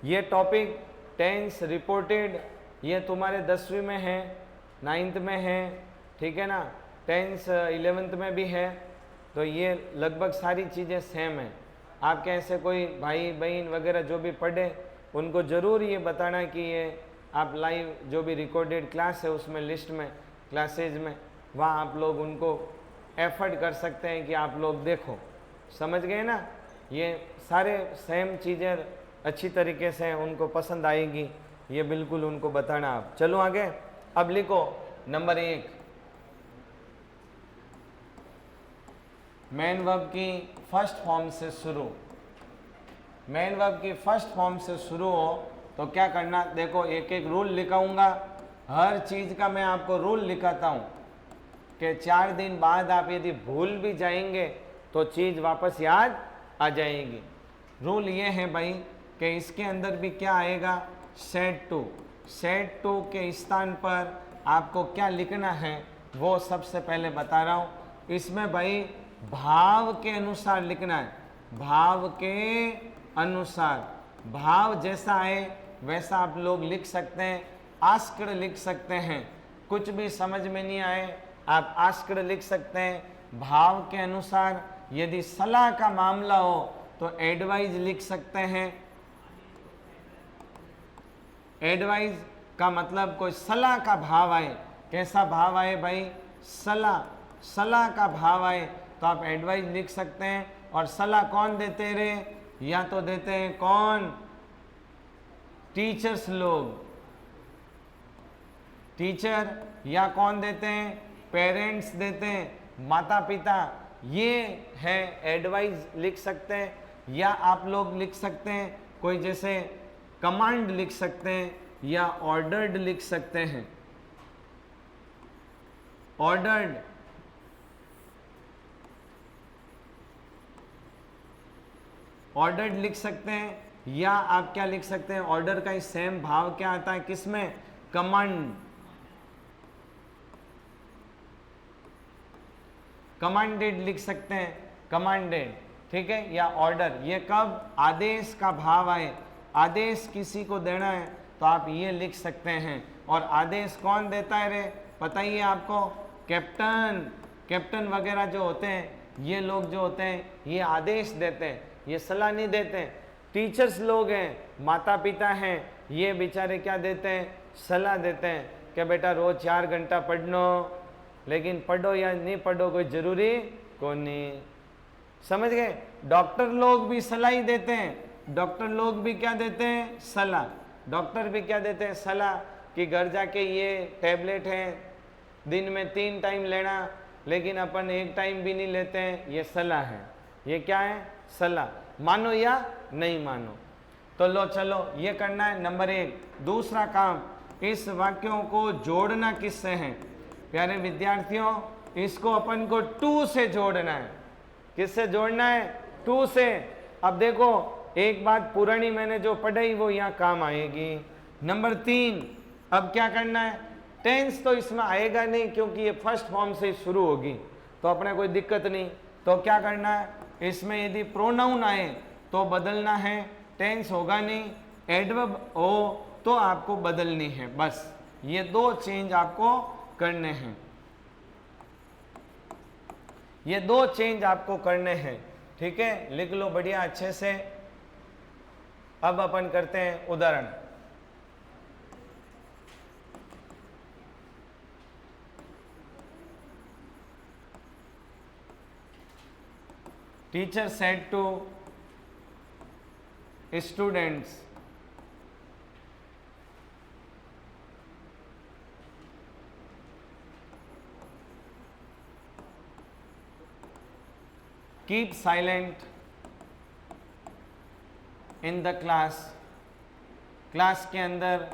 ये टॉपिक टेंस रिपोर्टेड, ये तुम्हारे 10वीं में है, 9th में है, ठीक है ना, टेंस 11th में भी है। तो ये लगभग सारी चीज़ें सेम है। आपके ऐसे कोई भाई बहन वगैरह जो भी पढ़े, उनको ज़रूर ये बताना कि ये आप लाइव जो भी रिकॉर्डेड क्लास है उसमें लिस्ट में, क्लासेज में, वहाँ आप लोग उनको एफर्ट कर सकते हैं कि आप लोग देखो। समझ गए ना? ये सारे सेम चीज़ें अच्छी तरीके से उनको पसंद आएगी, ये बिल्कुल उनको बताना आप। चलो आगे। अब लिखो नंबर 1, मेन वर्ब की फर्स्ट फॉर्म से शुरू। मेन वर्ब की फर्स्ट फॉर्म से शुरू हो तो क्या करना? देखो, एक एक रूल लिखाऊंगा, हर चीज़ का मैं आपको रूल लिखाता हूँ कि 4 दिन बाद आप यदि भूल भी जाएंगे तो चीज़ वापस याद आ जाएगी। रूल ये है भाई कि इसके अंदर भी क्या आएगा? Said to. सेड टू के स्थान पर आपको क्या लिखना है वो सबसे पहले बता रहा हूँ। इसमें भाई भाव के अनुसार लिखना है, भाव के अनुसार। भाव जैसा आए वैसा आप लोग लिख सकते हैं। आस्क्ड लिख सकते हैं, कुछ भी समझ में नहीं आए आप आस्क्ड लिख सकते हैं भाव के अनुसार। यदि सलाह का मामला हो तो एडवाइज लिख सकते हैं। एडवाइज का मतलब कोई सलाह का भाव आए। कैसा भाव आए भाई? सलाह, सलाह का भाव आए तो आप एडवाइज लिख सकते हैं। और सलाह कौन देते रे? या तो देते हैं कौन? टीचर्स लोग, टीचर। या कौन देते हैं? पेरेंट्स देते हैं, माता पिता। ये है एडवाइस लिख सकते हैं। या आप लोग लिख सकते हैं कोई जैसे कमांड लिख सकते हैं या ऑर्डर्ड लिख सकते हैं। ऑर्डर्ड, ऑर्डर्ड लिख सकते हैं। या आप क्या लिख सकते हैं? ऑर्डर का ही सेम भाव क्या आता है किसमें? कमांड। कमांडेड लिख सकते हैं, कमांडेड, ठीक है। या ऑर्डर, ये कब? आदेश का भाव आए, आदेश किसी को देना है तो आप ये लिख सकते हैं। और आदेश कौन देता है रे? पता ही है आपको, कैप्टन। कैप्टन वगैरह जो होते हैं, ये लोग जो होते हैं ये आदेश देते हैं, ये सलाह नहीं देते हैं। टीचर्स लोग हैं, माता पिता हैं, ये बेचारे क्या देते हैं? सलाह देते हैं कि बेटा रोज 4 घंटा पढ़नो, लेकिन पढ़ो या नहीं पढ़ो कोई ज़रूरी को नहीं। समझ गए? डॉक्टर लोग भी सलाह ही देते हैं। डॉक्टर लोग भी क्या देते हैं? सलाह। डॉक्टर भी क्या देते हैं, सलाह कि घर जाके ये टैबलेट है, दिन में 3 टाइम लेना, लेकिन अपन 1 टाइम भी नहीं लेते हैं, ये सलाह है। ये क्या है, सलाह, मानो या नहीं मानो। तो लो चलो ये करना है नंबर 1। दूसरा काम, इस वाक्यों को जोड़ना किससे है प्यारे विद्यार्थियों, इसको अपन को टू से जोड़ना है। किससे जोड़ना है, टू से। अब देखो एक बात पुरानी मैंने जो पढ़ाई वो यहाँ काम आएगी। नंबर 3, अब क्या करना है, टेंस तो इसमें आएगा नहीं क्योंकि ये फर्स्ट फॉर्म से शुरू होगी, तो अपने कोई दिक्कत नहीं। तो क्या करना है, इसमें यदि प्रोनाउन आए तो बदलना है, टेंस होगा नहीं, एडवर्ब हो तो आपको बदलनी है। बस ये 2 चेंज आपको करने हैं, ये 2 चेंज आपको करने हैं। ठीक है, लिख लो बढ़िया अच्छे से। अब अपन करते हैं उदाहरण। Teacher said to students, keep silent in the class, class के अंदर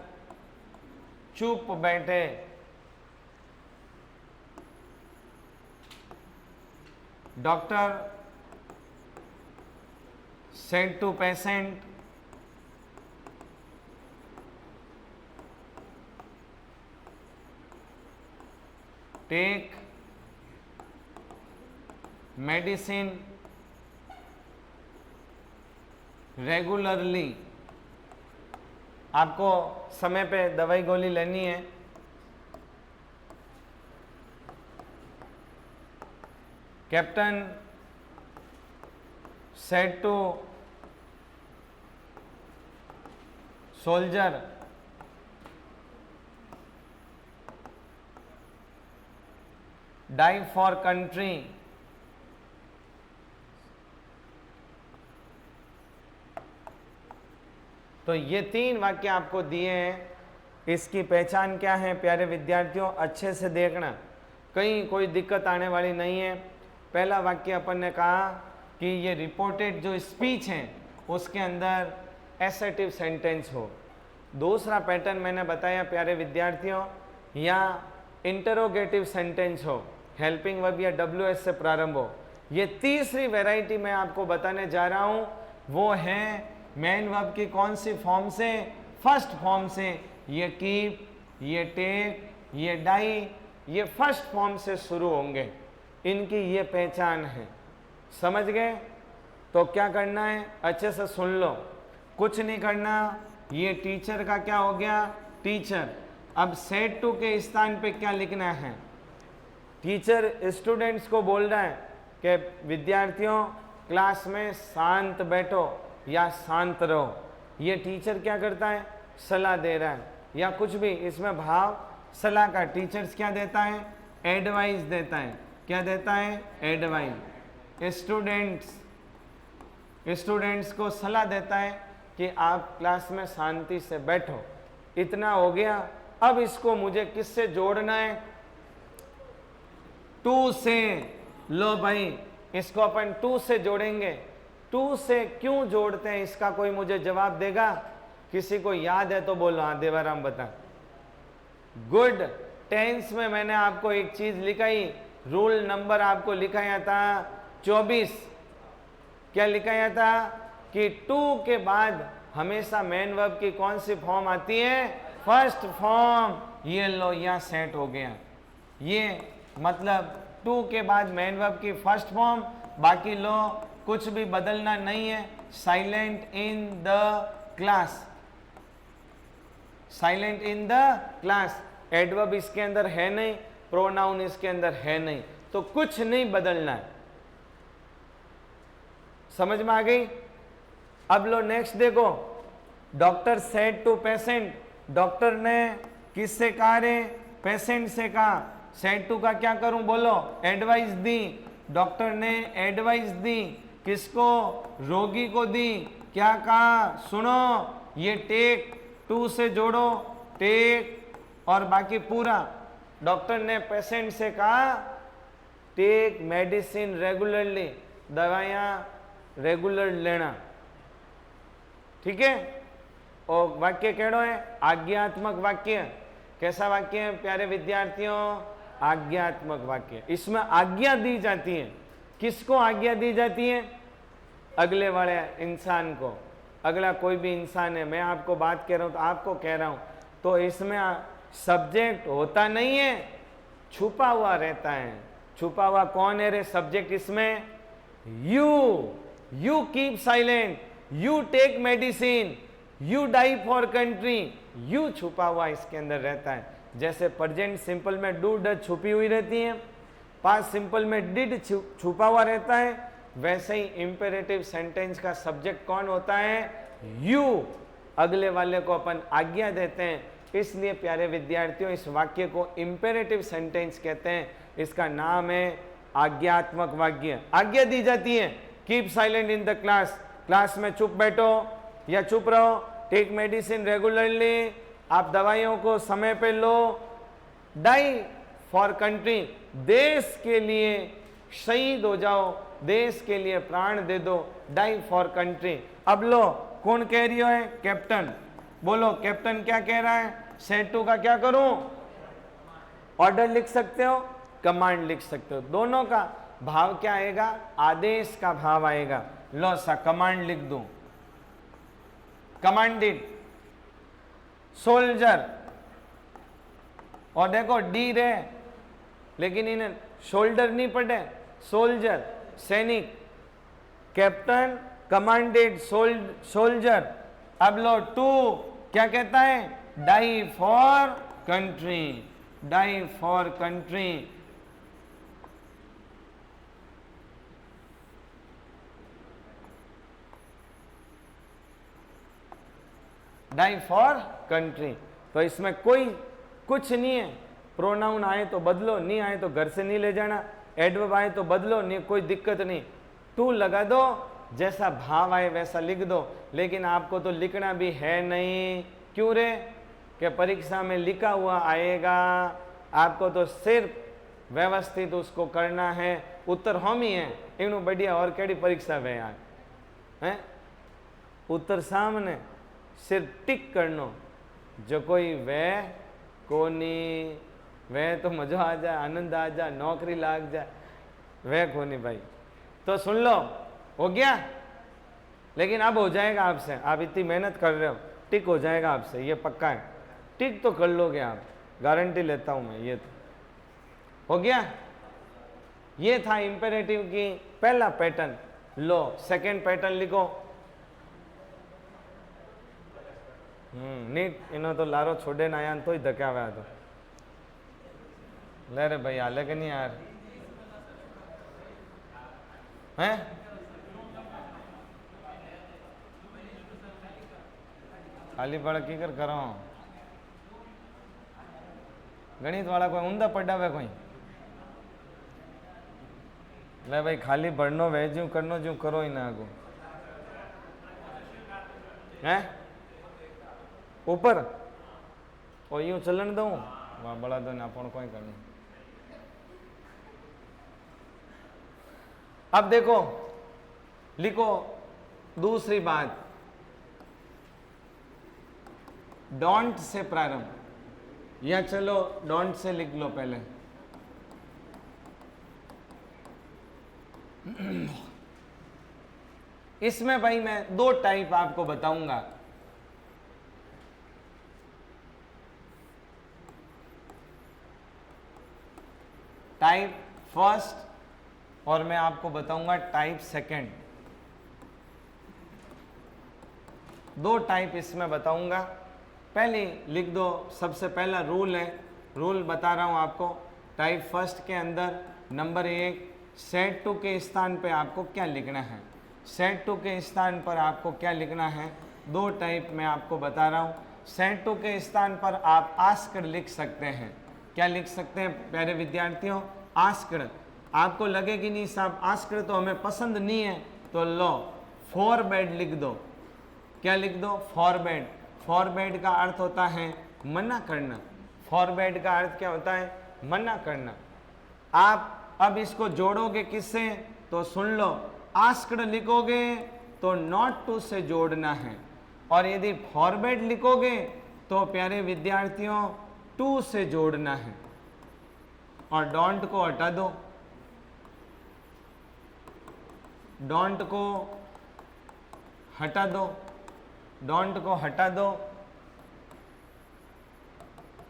चुप बैठे। Doctor said to patient, take medicine regularly, आपको समय पे दवाई गोली लेनी है। Captain said to soldier, die for country. तो ये 3 वाक्य आपको दिए हैं, इसकी पहचान क्या है प्यारे विद्यार्थियों, अच्छे से देखना, कहीं कोई दिक्कत आने वाली नहीं है। पहला वाक्य अपन ने कहा कि ये रिपोर्टेड जो स्पीच है उसके अंदर एसर्टिव सेंटेंस हो। दूसरा पैटर्न मैंने बताया प्यारे विद्यार्थियों, या इंटरोगेटिव सेंटेंस हो, हेल्पिंग वर्ब या WH से प्रारंभ हो। ये तीसरी वैरायटी मैं आपको बताने जा रहा हूँ, वो है मेन वर्ब की कौन सी फॉर्म से, फर्स्ट फॉर्म से। ये कीप, ये टेक, ये डाई, ये फर्स्ट फॉर्म से शुरू होंगे, इनकी ये पहचान है। समझ गए? तो क्या करना है, अच्छे से सुन लो, कुछ नहीं करना। ये टीचर का क्या हो गया, टीचर। अब सेड टू के स्थान पे क्या लिखना है, टीचर स्टूडेंट्स को बोल रहा है कि विद्यार्थियों क्लास में शांत बैठो या शांत रहो। ये टीचर क्या करता है, सलाह दे रहा है, या कुछ भी इसमें भाव सलाह का। टीचर्स क्या देता है, एडवाइस देता है। क्या देता है, एडवाइस। स्टूडेंट्स को सलाह देता है कि आप क्लास में शांति से बैठो। इतना हो गया। अब इसको मुझे किससे जोड़ना है, टू से। लो भाई, इसको अपन टू से जोड़ेंगे। टू से क्यों जोड़ते हैं, इसका कोई मुझे जवाब देगा? किसी को याद है तो बोलो। हाँ देवाराम बता। गुड। टेंस में मैंने आपको एक चीज लिखाई, रूल नंबर आपको लिखाया था 24। क्या लिखाया था कि टू के बाद हमेशा मेन वर्ब की कौन सी फॉर्म आती है, फर्स्ट फॉर्म। ये लो, यहां सेट हो गया। ये मतलब टू के बाद मेन वर्ब की फर्स्ट फॉर्म। बाकी लो, कुछ भी बदलना नहीं है। Silent in the class, silent in the class. Adverb इसके अंदर है नहीं, प्रोनाउन इसके अंदर है नहीं, तो कुछ नहीं बदलना है। समझ में आ गई? अब लो नेक्स्ट देखो, doctor said to patient. Doctor ने किससे कहा रे, पेशेंट से कहा। सेड टू का क्या करूं, बोलो, एडवाइस दी। डॉक्टर ने एडवाइस दी, किसको, रोगी को दी। क्या कहा, सुनो, ये टेक टू से जोड़ो, टेक, और बाकी पूरा। डॉक्टर ने पेशेंट से कहा टेक मेडिसिन रेगुलरली, दवाइयां रेगुलर लेना, ठीक है। और वाक्य केड़ो है? आज्ञात्मक वाक्य। कैसा वाक्य है प्यारे विद्यार्थियों? आज्ञात्मक वाक्य। इसमें आज्ञा दी जाती है। किसको आज्ञा दी जाती है? अगले वाले इंसान को। अगला कोई भी इंसान है, मैं आपको बात कह रहा हूं तो आपको कह रहा हूं, तो इसमें सब्जेक्ट होता नहीं है, छुपा हुआ रहता है। छुपा हुआ कौन है रे सब्जेक्ट इसमें? You keep silent, you take medicine, you die for country, you छुपा हुआ इसके अंदर रहता है। जैसे प्रेजेंट सिंपल में डू डज छुपी हुई रहती है, पास्ट सिंपल में डिड छुपा हुआ रहता है, वैसे ही इंपेरेटिव सेंटेंस का सब्जेक्ट कौन होता है? यू। अगले वाले को अपन आज्ञा देते हैं, इसलिए प्यारे विद्यार्थियों इस वाक्य को इंपेरेटिव सेंटेंस कहते हैं। इसका नाम है आज्ञात्मक वाक्य। आज्ञा दी जाती है, keep silent in the class, class में चुप बैठो या चुप रहो, टेक मेडिसिन रेगुलरली, आप दवाइयों को समय पे लो, डाई फॉर कंट्री, देश के लिए शहीद हो जाओ, देश के लिए प्राण दे दो, डाई फॉर कंट्री। अब लो, कौन कह रही है? कैप्टन। बोलो कैप्टन क्या कह रहा है? सेटू का क्या करूं? ऑर्डर लिख सकते हो, कमांड लिख सकते हो, दोनों का भाव क्या आएगा? आदेश का भाव आएगा। लो सा कमांड लिख दूं, कमांडेड सोल्जर, और देखो डी रे, लेकिन इन्हें शोल्डर नहीं पड़े, सोल्जर सैनिक, कैप्टन कमांडेड सोल्जर। अब लो टू क्या कहता है? Die for country, die for country. Die for country. तो इसमें कोई कुछ नहीं है, प्रोनाउन आए तो बदलो, नहीं आए तो घर से नहीं ले जाना, एडवर्ब आए तो बदलो, नहीं कोई दिक्कत नहीं, टू लगा दो, जैसा भाव आए वैसा लिख दो। लेकिन आपको तो लिखना भी है नहीं, क्यों रे? कि परीक्षा में लिखा हुआ आएगा, आपको तो सिर्फ व्यवस्थित उसको करना है। उत्तर हम ही है, इनू बढ़िया और केड़ी परीक्षा वे यार है? उत्तर सामने, सिर्फ टिक करनो, जो कोई वे कोनी, वे तो मजा आ जाए, आनंद आ जाए, नौकरी लाग जाए, वे कोनी भाई। तो सुन लो, हो गया? लेकिन अब हो जाएगा आपसे, आप इतनी मेहनत कर रहे हो, टिक हो जाएगा आपसे, ये पक्का है। टिक तो कर लोगे आप, गारंटी लेता हूं मैं। ये तो हो गया। ये था इंपेरेटिव की पहला पैटर्न। लो सेकंड पैटर्न लिखो। नीट इन्हों तो लारो छोड़े ना आया तो ही धक्या हुआ तो ले रे भाई, हाले के नहीं यार हैं? खाली पड़ की कर करो, गणित वाला कोई ऊंधा पड़ा हुआ कोई ले भाई, खाली बढ़नो वे जू करनो जू करो ही ना आगो हैं ऊपर और यूं चलन दू वहां बड़ा दो ना अपन कोई करना। अब देखो लिखो दूसरी बात, डोंट से प्रारंभ, या चलो डोंट से लिख लो पहले। इसमें भाई मैं दो टाइप आपको बताऊंगा। टाइप फर्स्ट और मैं आपको बताऊंगा टाइप सेकंड। दो टाइप इसमें बताऊंगा। पहले लिख दो, सबसे पहला रूल है, रूल बता रहा हूं आपको। टाइप फर्स्ट के अंदर नंबर 1, सेट टू के स्थान पे आपको क्या लिखना है। सेट टू के स्थान पर आपको क्या लिखना है, दो टाइप मैं आपको बता रहा हूं। सेट टू के स्थान पर आप आस्क्ड लिख सकते हैं। क्या लिख सकते हैं प्यारे विद्यार्थियों? आस्क्ड। आपको लगे कि नहीं साहब आस्क्ड तो हमें पसंद नहीं है, तो लो फॉरबेड लिख दो। क्या लिख दो? फॉरबेड। फॉरबेड का अर्थ होता है मना करना। फॉरबेड का अर्थ क्या होता है? मना करना। आप अब इसको जोड़ोगे किससे? तो सुन लो, आस्क्ड लिखोगे तो नॉट टू से जोड़ना है, और यदि फॉरबेड लिखोगे तो प्यारे विद्यार्थियों टू से जोड़ना है, और डोंट को हटा दो। डोंट को हटा दो, डोंट को हटा दो,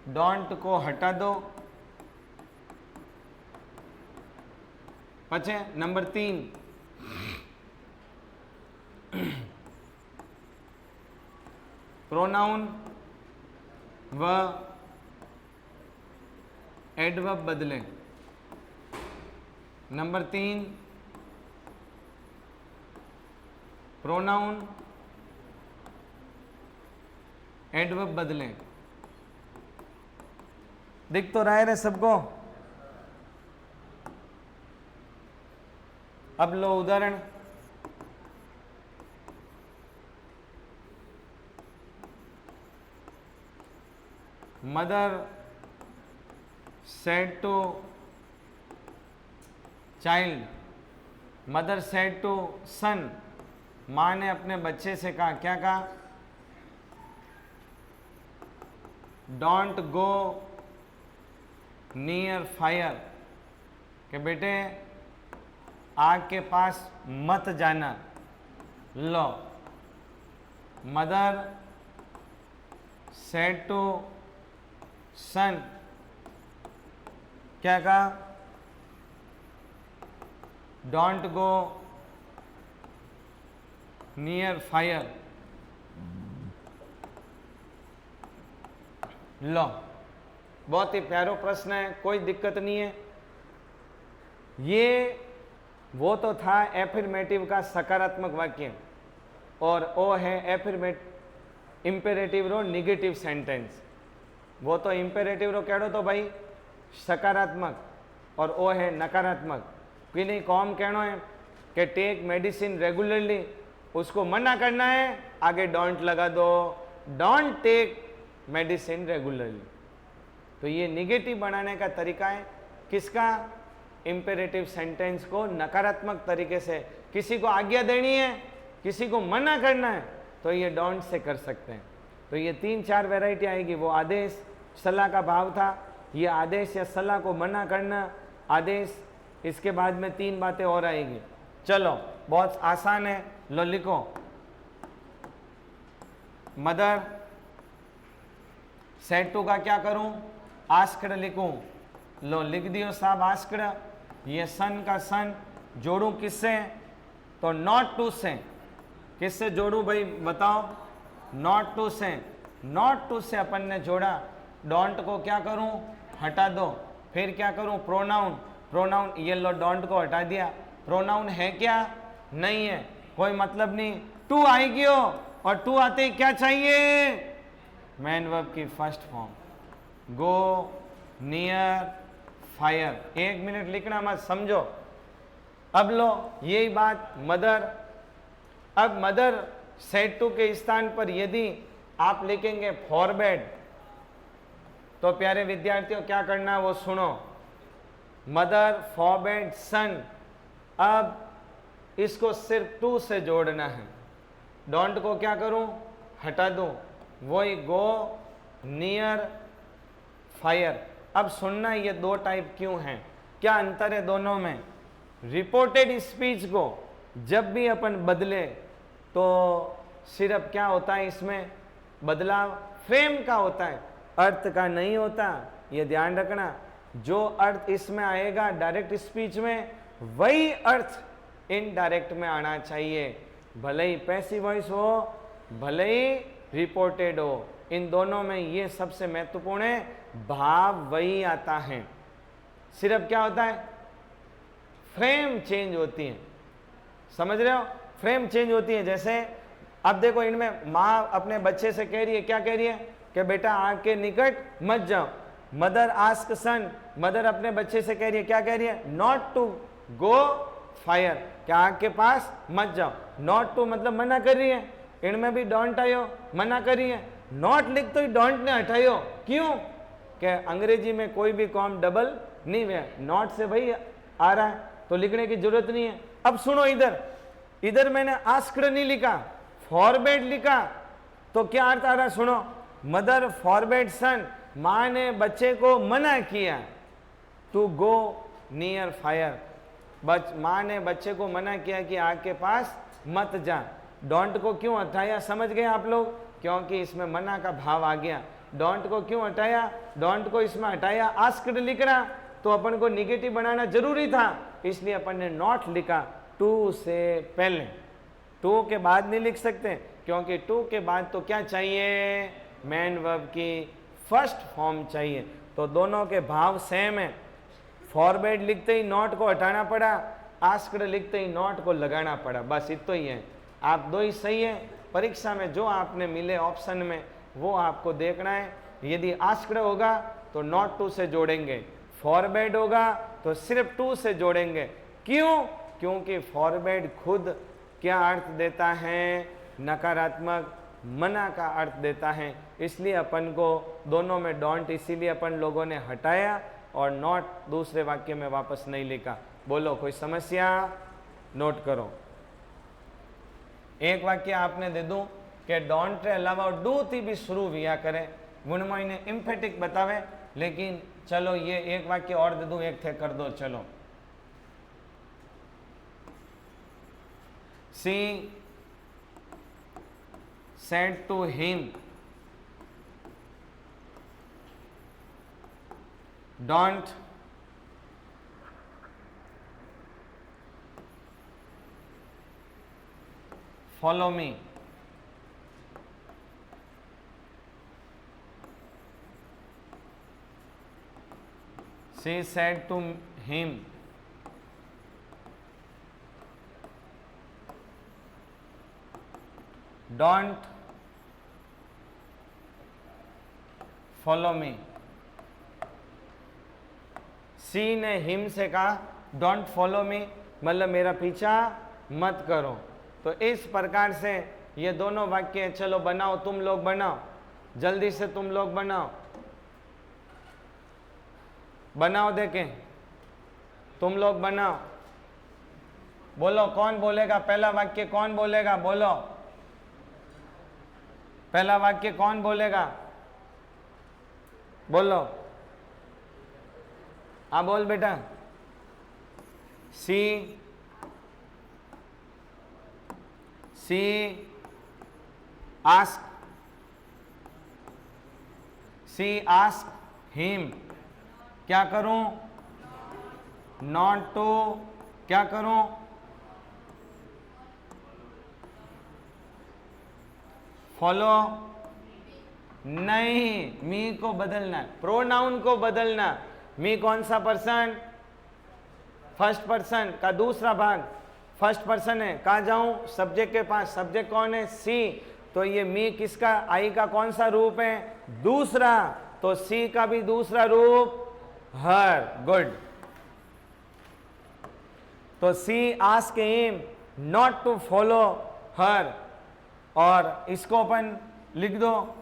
डोंट को हटा दो। पचे नंबर 3, प्रोनाउन व एडवर्ब बदलें। नंबर 3, प्रोनाउन एडवर्ब बदलें। दिख तो रहा है सबको? अब लो उदाहरण। Mother said to child, mother said to son, माँ ने अपने बच्चे से कहा, क्या कहा? डोंट गो नियर फायर, कि बेटे आग के पास मत जाना। लो, मदर सेड टू सन, क्या कहा? Don't go near fire. लो, बहुत ही प्यारा प्रश्न है, कोई दिक्कत नहीं है। ये वो तो था एफर्मेटिव का सकारात्मक वाक्य, और ओ है इम्पेरेटिव रो निगेटिव सेंटेंस। वो तो इम्पेरेटिव रो कहो तो भाई सकारात्मक, और ओ है नकारात्मक। कि नहीं कॉम कहना है कि टेक मेडिसिन रेगुलरली, उसको मना करना है, आगे डोंट लगा दो, डोंट टेक मेडिसिन रेगुलरली। तो ये निगेटिव बनाने का तरीका है किसका? इम्पेरेटिव सेंटेंस को नकारात्मक तरीके से, किसी को आज्ञा देनी है, किसी को मना करना है, तो ये डोंट से कर सकते हैं। तो ये 3-4 वैरायटी आएगी। वो आदेश सलाह का भाव था, ये आदेश या सलाह को मना करना, आदेश, इसके बाद में 3 बातें और आएगी। चलो बहुत आसान है, लो लिखो। मदर सेड टू का क्या करूं? आस्क्ड लिखूं। लो लिख दियो साहब आस्क्ड। ये सन का सन जोड़ूं किससे? तो नॉट टू से। किससे जोड़ूं भाई बताओ? नॉट टू से। नॉट टू से अपन ने जोड़ा। डोंट को क्या करूं? हटा दो। फिर क्या करूं? प्रोनाउन। प्रोनाउन, ये लो डोंट को हटा दिया। प्रोनाउन है क्या? नहीं है, कोई मतलब नहीं। टू आएगी हो, और टू आते ही क्या चाहिए? मैन वर्ब की फर्स्ट फॉर्म। गो नियर फायर। 1 मिनट लिखना मत, समझो। अब लो यही बात मदर। अब मदर सेड टू के स्थान पर यदि आप लिखेंगे फॉरबेड, तो प्यारे विद्यार्थियों क्या करना वो सुनो। मदर फॉरबेड सन। अब इसको सिर्फ टू से जोड़ना है। डोंट को क्या करूं? हटा दूं। वही गो नियर फायर। अब सुनना, ये 2 टाइप क्यों हैं, क्या अंतर है दोनों में? रिपोर्टेड स्पीच को जब भी अपन बदले तो सिर्फ क्या होता है, इसमें बदलाव फ्रेम का होता है, अर्थ का नहीं होता। ये ध्यान रखना। जो अर्थ इसमें आएगा डायरेक्ट स्पीच में, वही अर्थ इनडायरेक्ट में आना चाहिए। भले ही पैसिव वॉइस हो, भले ही रिपोर्टेड हो, इन दोनों में ये सबसे महत्वपूर्ण है, भाव वही आता है। सिर्फ क्या होता है? फ्रेम चेंज होती है। समझ रहे हो? फ्रेम चेंज होती है। जैसे अब देखो, इनमें माँ अपने बच्चे से कह रही है, क्या कह रही है? कि बेटा आग के निकट मत जाओ। मदर आस्क सन, मदर अपने बच्चे से कह रही है, क्या कह रही है? नॉट टू गो फायर, क्या आग के पास मत जाओ। नॉट टू मतलब मना कर रही है। इनमें भी डोंट आयो, मना कर रही है। नॉट लिख तो ही डोंट ने हटायो, क्यों? कि अंग्रेजी में कोई भी कॉम डबल नहीं है, नॉट से भाई आ रहा है तो लिखने की जरूरत नहीं है। अब सुनो, इधर मैंने आस्क्ड नहीं लिखा, फॉरबेड लिखा, तो क्या अर्थ आ रहा है? सुनो, मदर फॉरबेड सन, माँ ने बच्चे को मना किया टू गो नियर फायर, माँ ने बच्चे को मना किया कि आग के पास मत जा। डोंट को क्यों हटाया, समझ गए आप लोग? क्योंकि इसमें मना का भाव आ गया। डोंट को क्यों हटाया? डोंट को इसमें हटाया, आस्क्ड लिख रहा तो अपन को निगेटिव बनाना जरूरी था, इसलिए अपन ने नॉट लिखा टू से पहले। टू के बाद नहीं लिख सकते, क्योंकि टू के बाद तो क्या चाहिए? मेन वर्ब की फर्स्ट फॉर्म चाहिए। तो दोनों के भाव सेम है। फॉरवर्ड लिखते ही नॉट को हटाना पड़ा, आस्क्ड लिखते ही नॉट को लगाना पड़ा, बस इतना ही है। आप दो ही सही है। परीक्षा में जो आपने मिले ऑप्शन में वो आपको देखना है। यदि आस्क्ड होगा तो नॉट टू से जोड़ेंगे, फॉरवर्ड होगा तो सिर्फ टू से जोड़ेंगे। क्यों? क्योंकि फॉरवर्ड खुद क्या अर्थ देता है? नकारात्मक, मना का अर्थ देता है। इसलिए अपन को दोनों में डोंट इसीलिए अपन लोगों ने हटाया और नॉट दूसरे वाक्य में वापस नहीं लिखा। बोलो कोई समस्या? नोट करो। एक वाक्य आपने दे दूं कि डोंट रे अलावा डू थी भी शुरू हुआ करे, गुणमय ने इम्फेटिक बतावे, लेकिन चलो ये एक वाक्य और दे दूं, एक थे कर दो। चलो, सी said to him, don't follow me. She said to him, don't follow me. सी ने हिम से कहा डोंट फॉलो मी, मतलब मेरा पीछा मत करो। तो इस प्रकार से ये दोनों वाक्य, चलो बनाओ, तुम लोग बनाओ, जल्दी से तुम लोग बनाओ, बनाओ, देखें तुम लोग बनाओ। बोलो कौन बोलेगा पहला वाक्य? कौन बोलेगा? बोलो पहला वाक्य कौन बोलेगा? बोलो, हाँ बोल बेटा। सी आस्क हिम, क्या करूं? नॉट टू, क्या करूं? फॉलो नहीं, मी को बदलना, प्रोनाउन को बदलना। मी कौन सा पर्सन? फर्स्ट पर्सन का दूसरा भाग फर्स्ट पर्सन है। कहाँ जाऊं? सब्जेक्ट के पास। सब्जेक्ट कौन है? सी। तो ये मी किसका? आई का कौन सा रूप है? दूसरा। तो सी का भी दूसरा रूप हर। गुड। तो she ask him not to follow her, और इसको अपन लिख दो।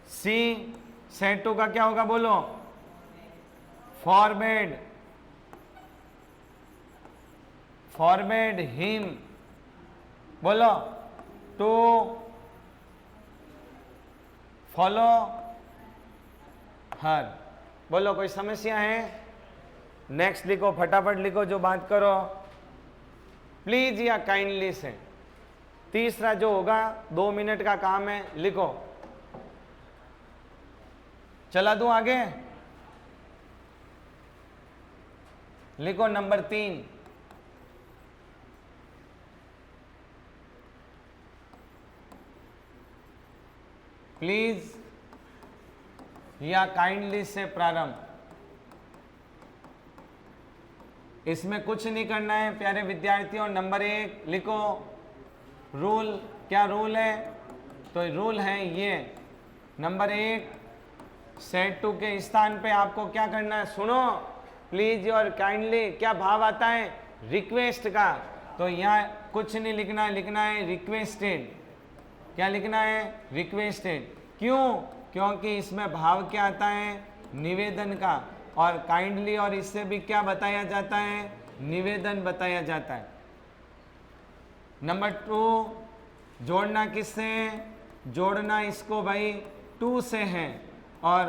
सी सेड टू का क्या होगा? बोलो, फॉरवर्ड हिम, बोलो टू फॉलो हर। बोलो कोई समस्या है? नेक्स्ट लिखो, फटाफट लिखो जो बात करो, प्लीज या काइंडली से। तीसरा जो होगा 2 मिनट का काम है, लिखो। चला दूं आगे? लिखो नंबर 3। प्लीज या काइंडली से प्रारंभ। इसमें कुछ नहीं करना है प्यारे विद्यार्थियों। नंबर 1 लिखो, रूल। क्या रूल है? तो रूल है ये, नंबर 1 सेड टू के स्थान पे आपको क्या करना है? सुनो, प्लीज और काइंडली क्या भाव आता है? रिक्वेस्ट का। तो यहाँ कुछ नहीं लिखना है, लिखना है रिक्वेस्टेड। क्या लिखना है? रिक्वेस्टेड। क्यों? क्योंकि इसमें भाव क्या आता है? निवेदन का। और काइंडली और इससे भी क्या बताया जाता है? निवेदन बताया जाता है। नंबर 2, जोड़ना किससे है? जोड़ना इसको भाई टू से है। और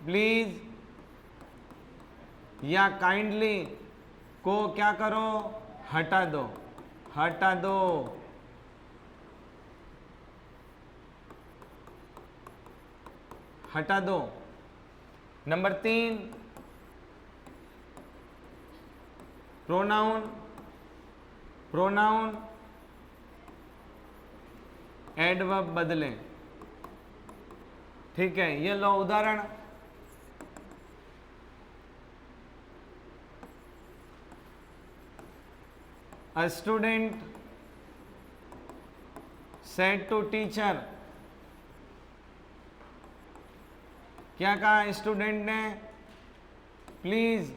प्लीज या काइंडली को क्या करो? हटा दो, हटा दो। हटा दो। नंबर 3, प्रोनाउन, प्रोनाउन एडवर्ब बदलें। ठीक है, ये लो उदाहरण। A student said to teacher, क्या कहा स्टूडेंट ने? Please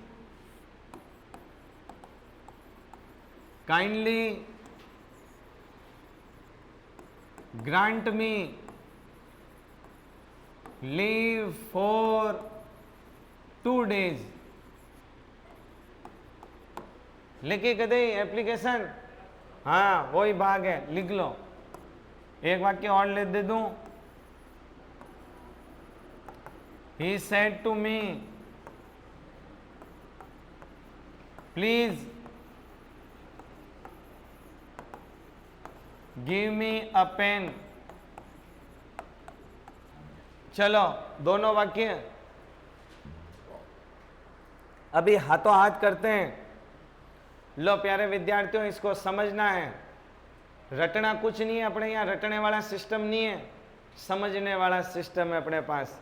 kindly grant me leave for 2 days। लिखी कदे एप्लीकेशन? हाँ, वही भाग है, लिख लो। एक वाक्य और ले दे दूं। He said to me, please give me a pen। चलो दोनों वाक्य अभी हाथों हाथ करते हैं। लो प्यारे विद्यार्थियों, इसको समझना है। रटना कुछ नहीं है अपने यहाँ, रटने वाला सिस्टम नहीं है, समझने वाला सिस्टम है अपने पास।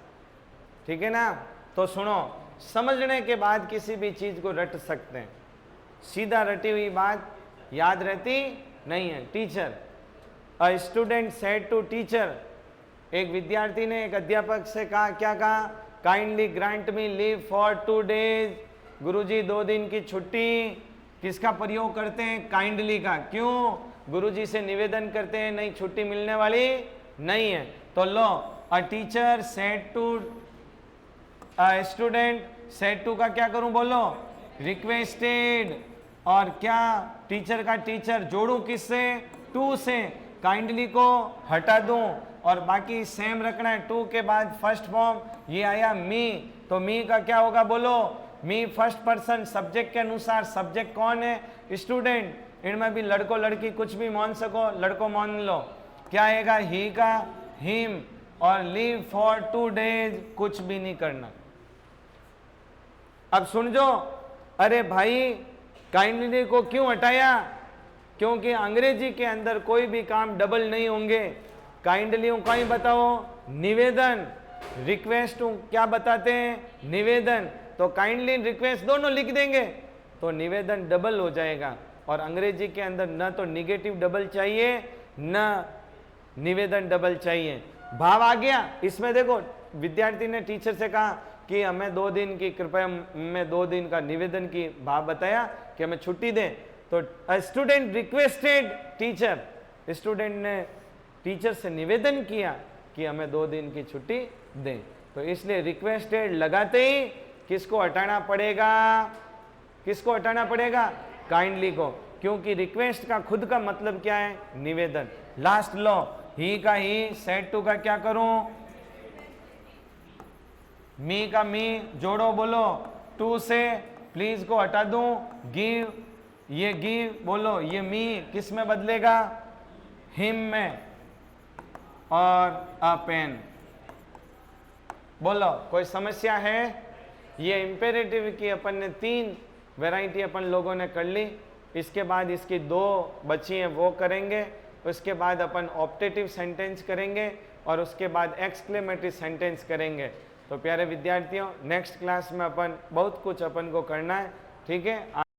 ठीक है ना? तो सुनो, समझने के बाद किसी भी चीज को रट सकते हैं। सीधा रटी हुई बात याद रहती नहीं है। Teacher, a student said to teacher, एक विद्यार्थी ने एक अध्यापक से कहा, क्या कहा? Kindly grant me leave for 2 days। गुरुजी 2 दिन की छुट्टी। किसका प्रयोग करते हैं? काइंडली का। क्यों? गुरुजी से निवेदन करते हैं, नहीं छुट्टी मिलने वाली नहीं है। तो लो, a teacher said to student, said to का क्या करूं? बोलो, रिक्वेस्टेड। और क्या? टीचर का टीचर जोड़ू किससे? टू से। काइंडली को हटा दूं और बाकी सेम रखना है। टू के बाद फर्स्ट फॉर्म ये आया मी, तो मी का क्या होगा? बोलो, मी फर्स्ट पर्सन सब्जेक्ट के अनुसार। सब्जेक्ट कौन है? स्टूडेंट। इनमें भी लड़को लड़की कुछ भी मान सको, लड़को मान लो। क्या आएगा? ही का हिम। और लीव फॉर 2 days कुछ भी नहीं करना। अब सुन जो, अरे भाई काइंडली को क्यों हटाया? क्योंकि अंग्रेजी के अंदर कोई भी काम डबल नहीं होंगे। काइंडली का ही बताओ निवेदन, रिक्वेस्ट क्या बताते हैं? निवेदन। तो काइंडली रिक्वेस्ट दोनों लिख देंगे तो निवेदन डबल हो जाएगा। और अंग्रेजी के अंदर न तो निगेटिव डबल चाहिए न निवेदन डबल चाहिए। भाव आ गया इसमें। देखो, विद्यार्थी ने टीचर से कहा कि हमें 2 दिन की, कृपया मैं 2 दिन का निवेदन की भाव बताया कि हमें छुट्टी दें। तो स्टूडेंट रिक्वेस्टेड टीचर, स्टूडेंट ने टीचर से निवेदन किया कि हमें 2 दिन की छुट्टी दें। तो इसलिए रिक्वेस्टेड लगाते ही किसको हटाना पड़ेगा? किसको हटाना पड़ेगा? काइंडली को। क्योंकि रिक्वेस्ट का खुद का मतलब क्या है? निवेदन। लास्ट लो, ही का ही, सेड टू का क्या करूं? मी का मी जोड़ो, बोलो टू से। प्लीज को हटा दूं, गिव, ये गिव बोलो, ये मी किस में बदलेगा? हिम में। और अ पेन। बोलो, कोई समस्या है? ये इंपेरेटिव की अपन ने 3 वैरायटी अपन लोगों ने कर ली। इसके बाद इसकी 2 बची हैं, वो करेंगे। उसके बाद अपन ऑप्टेटिव सेंटेंस करेंगे और उसके बाद एक्सक्लेमेटरी सेंटेंस करेंगे। तो प्यारे विद्यार्थियों, नेक्स्ट क्लास में अपन बहुत कुछ अपन को करना है। ठीक है।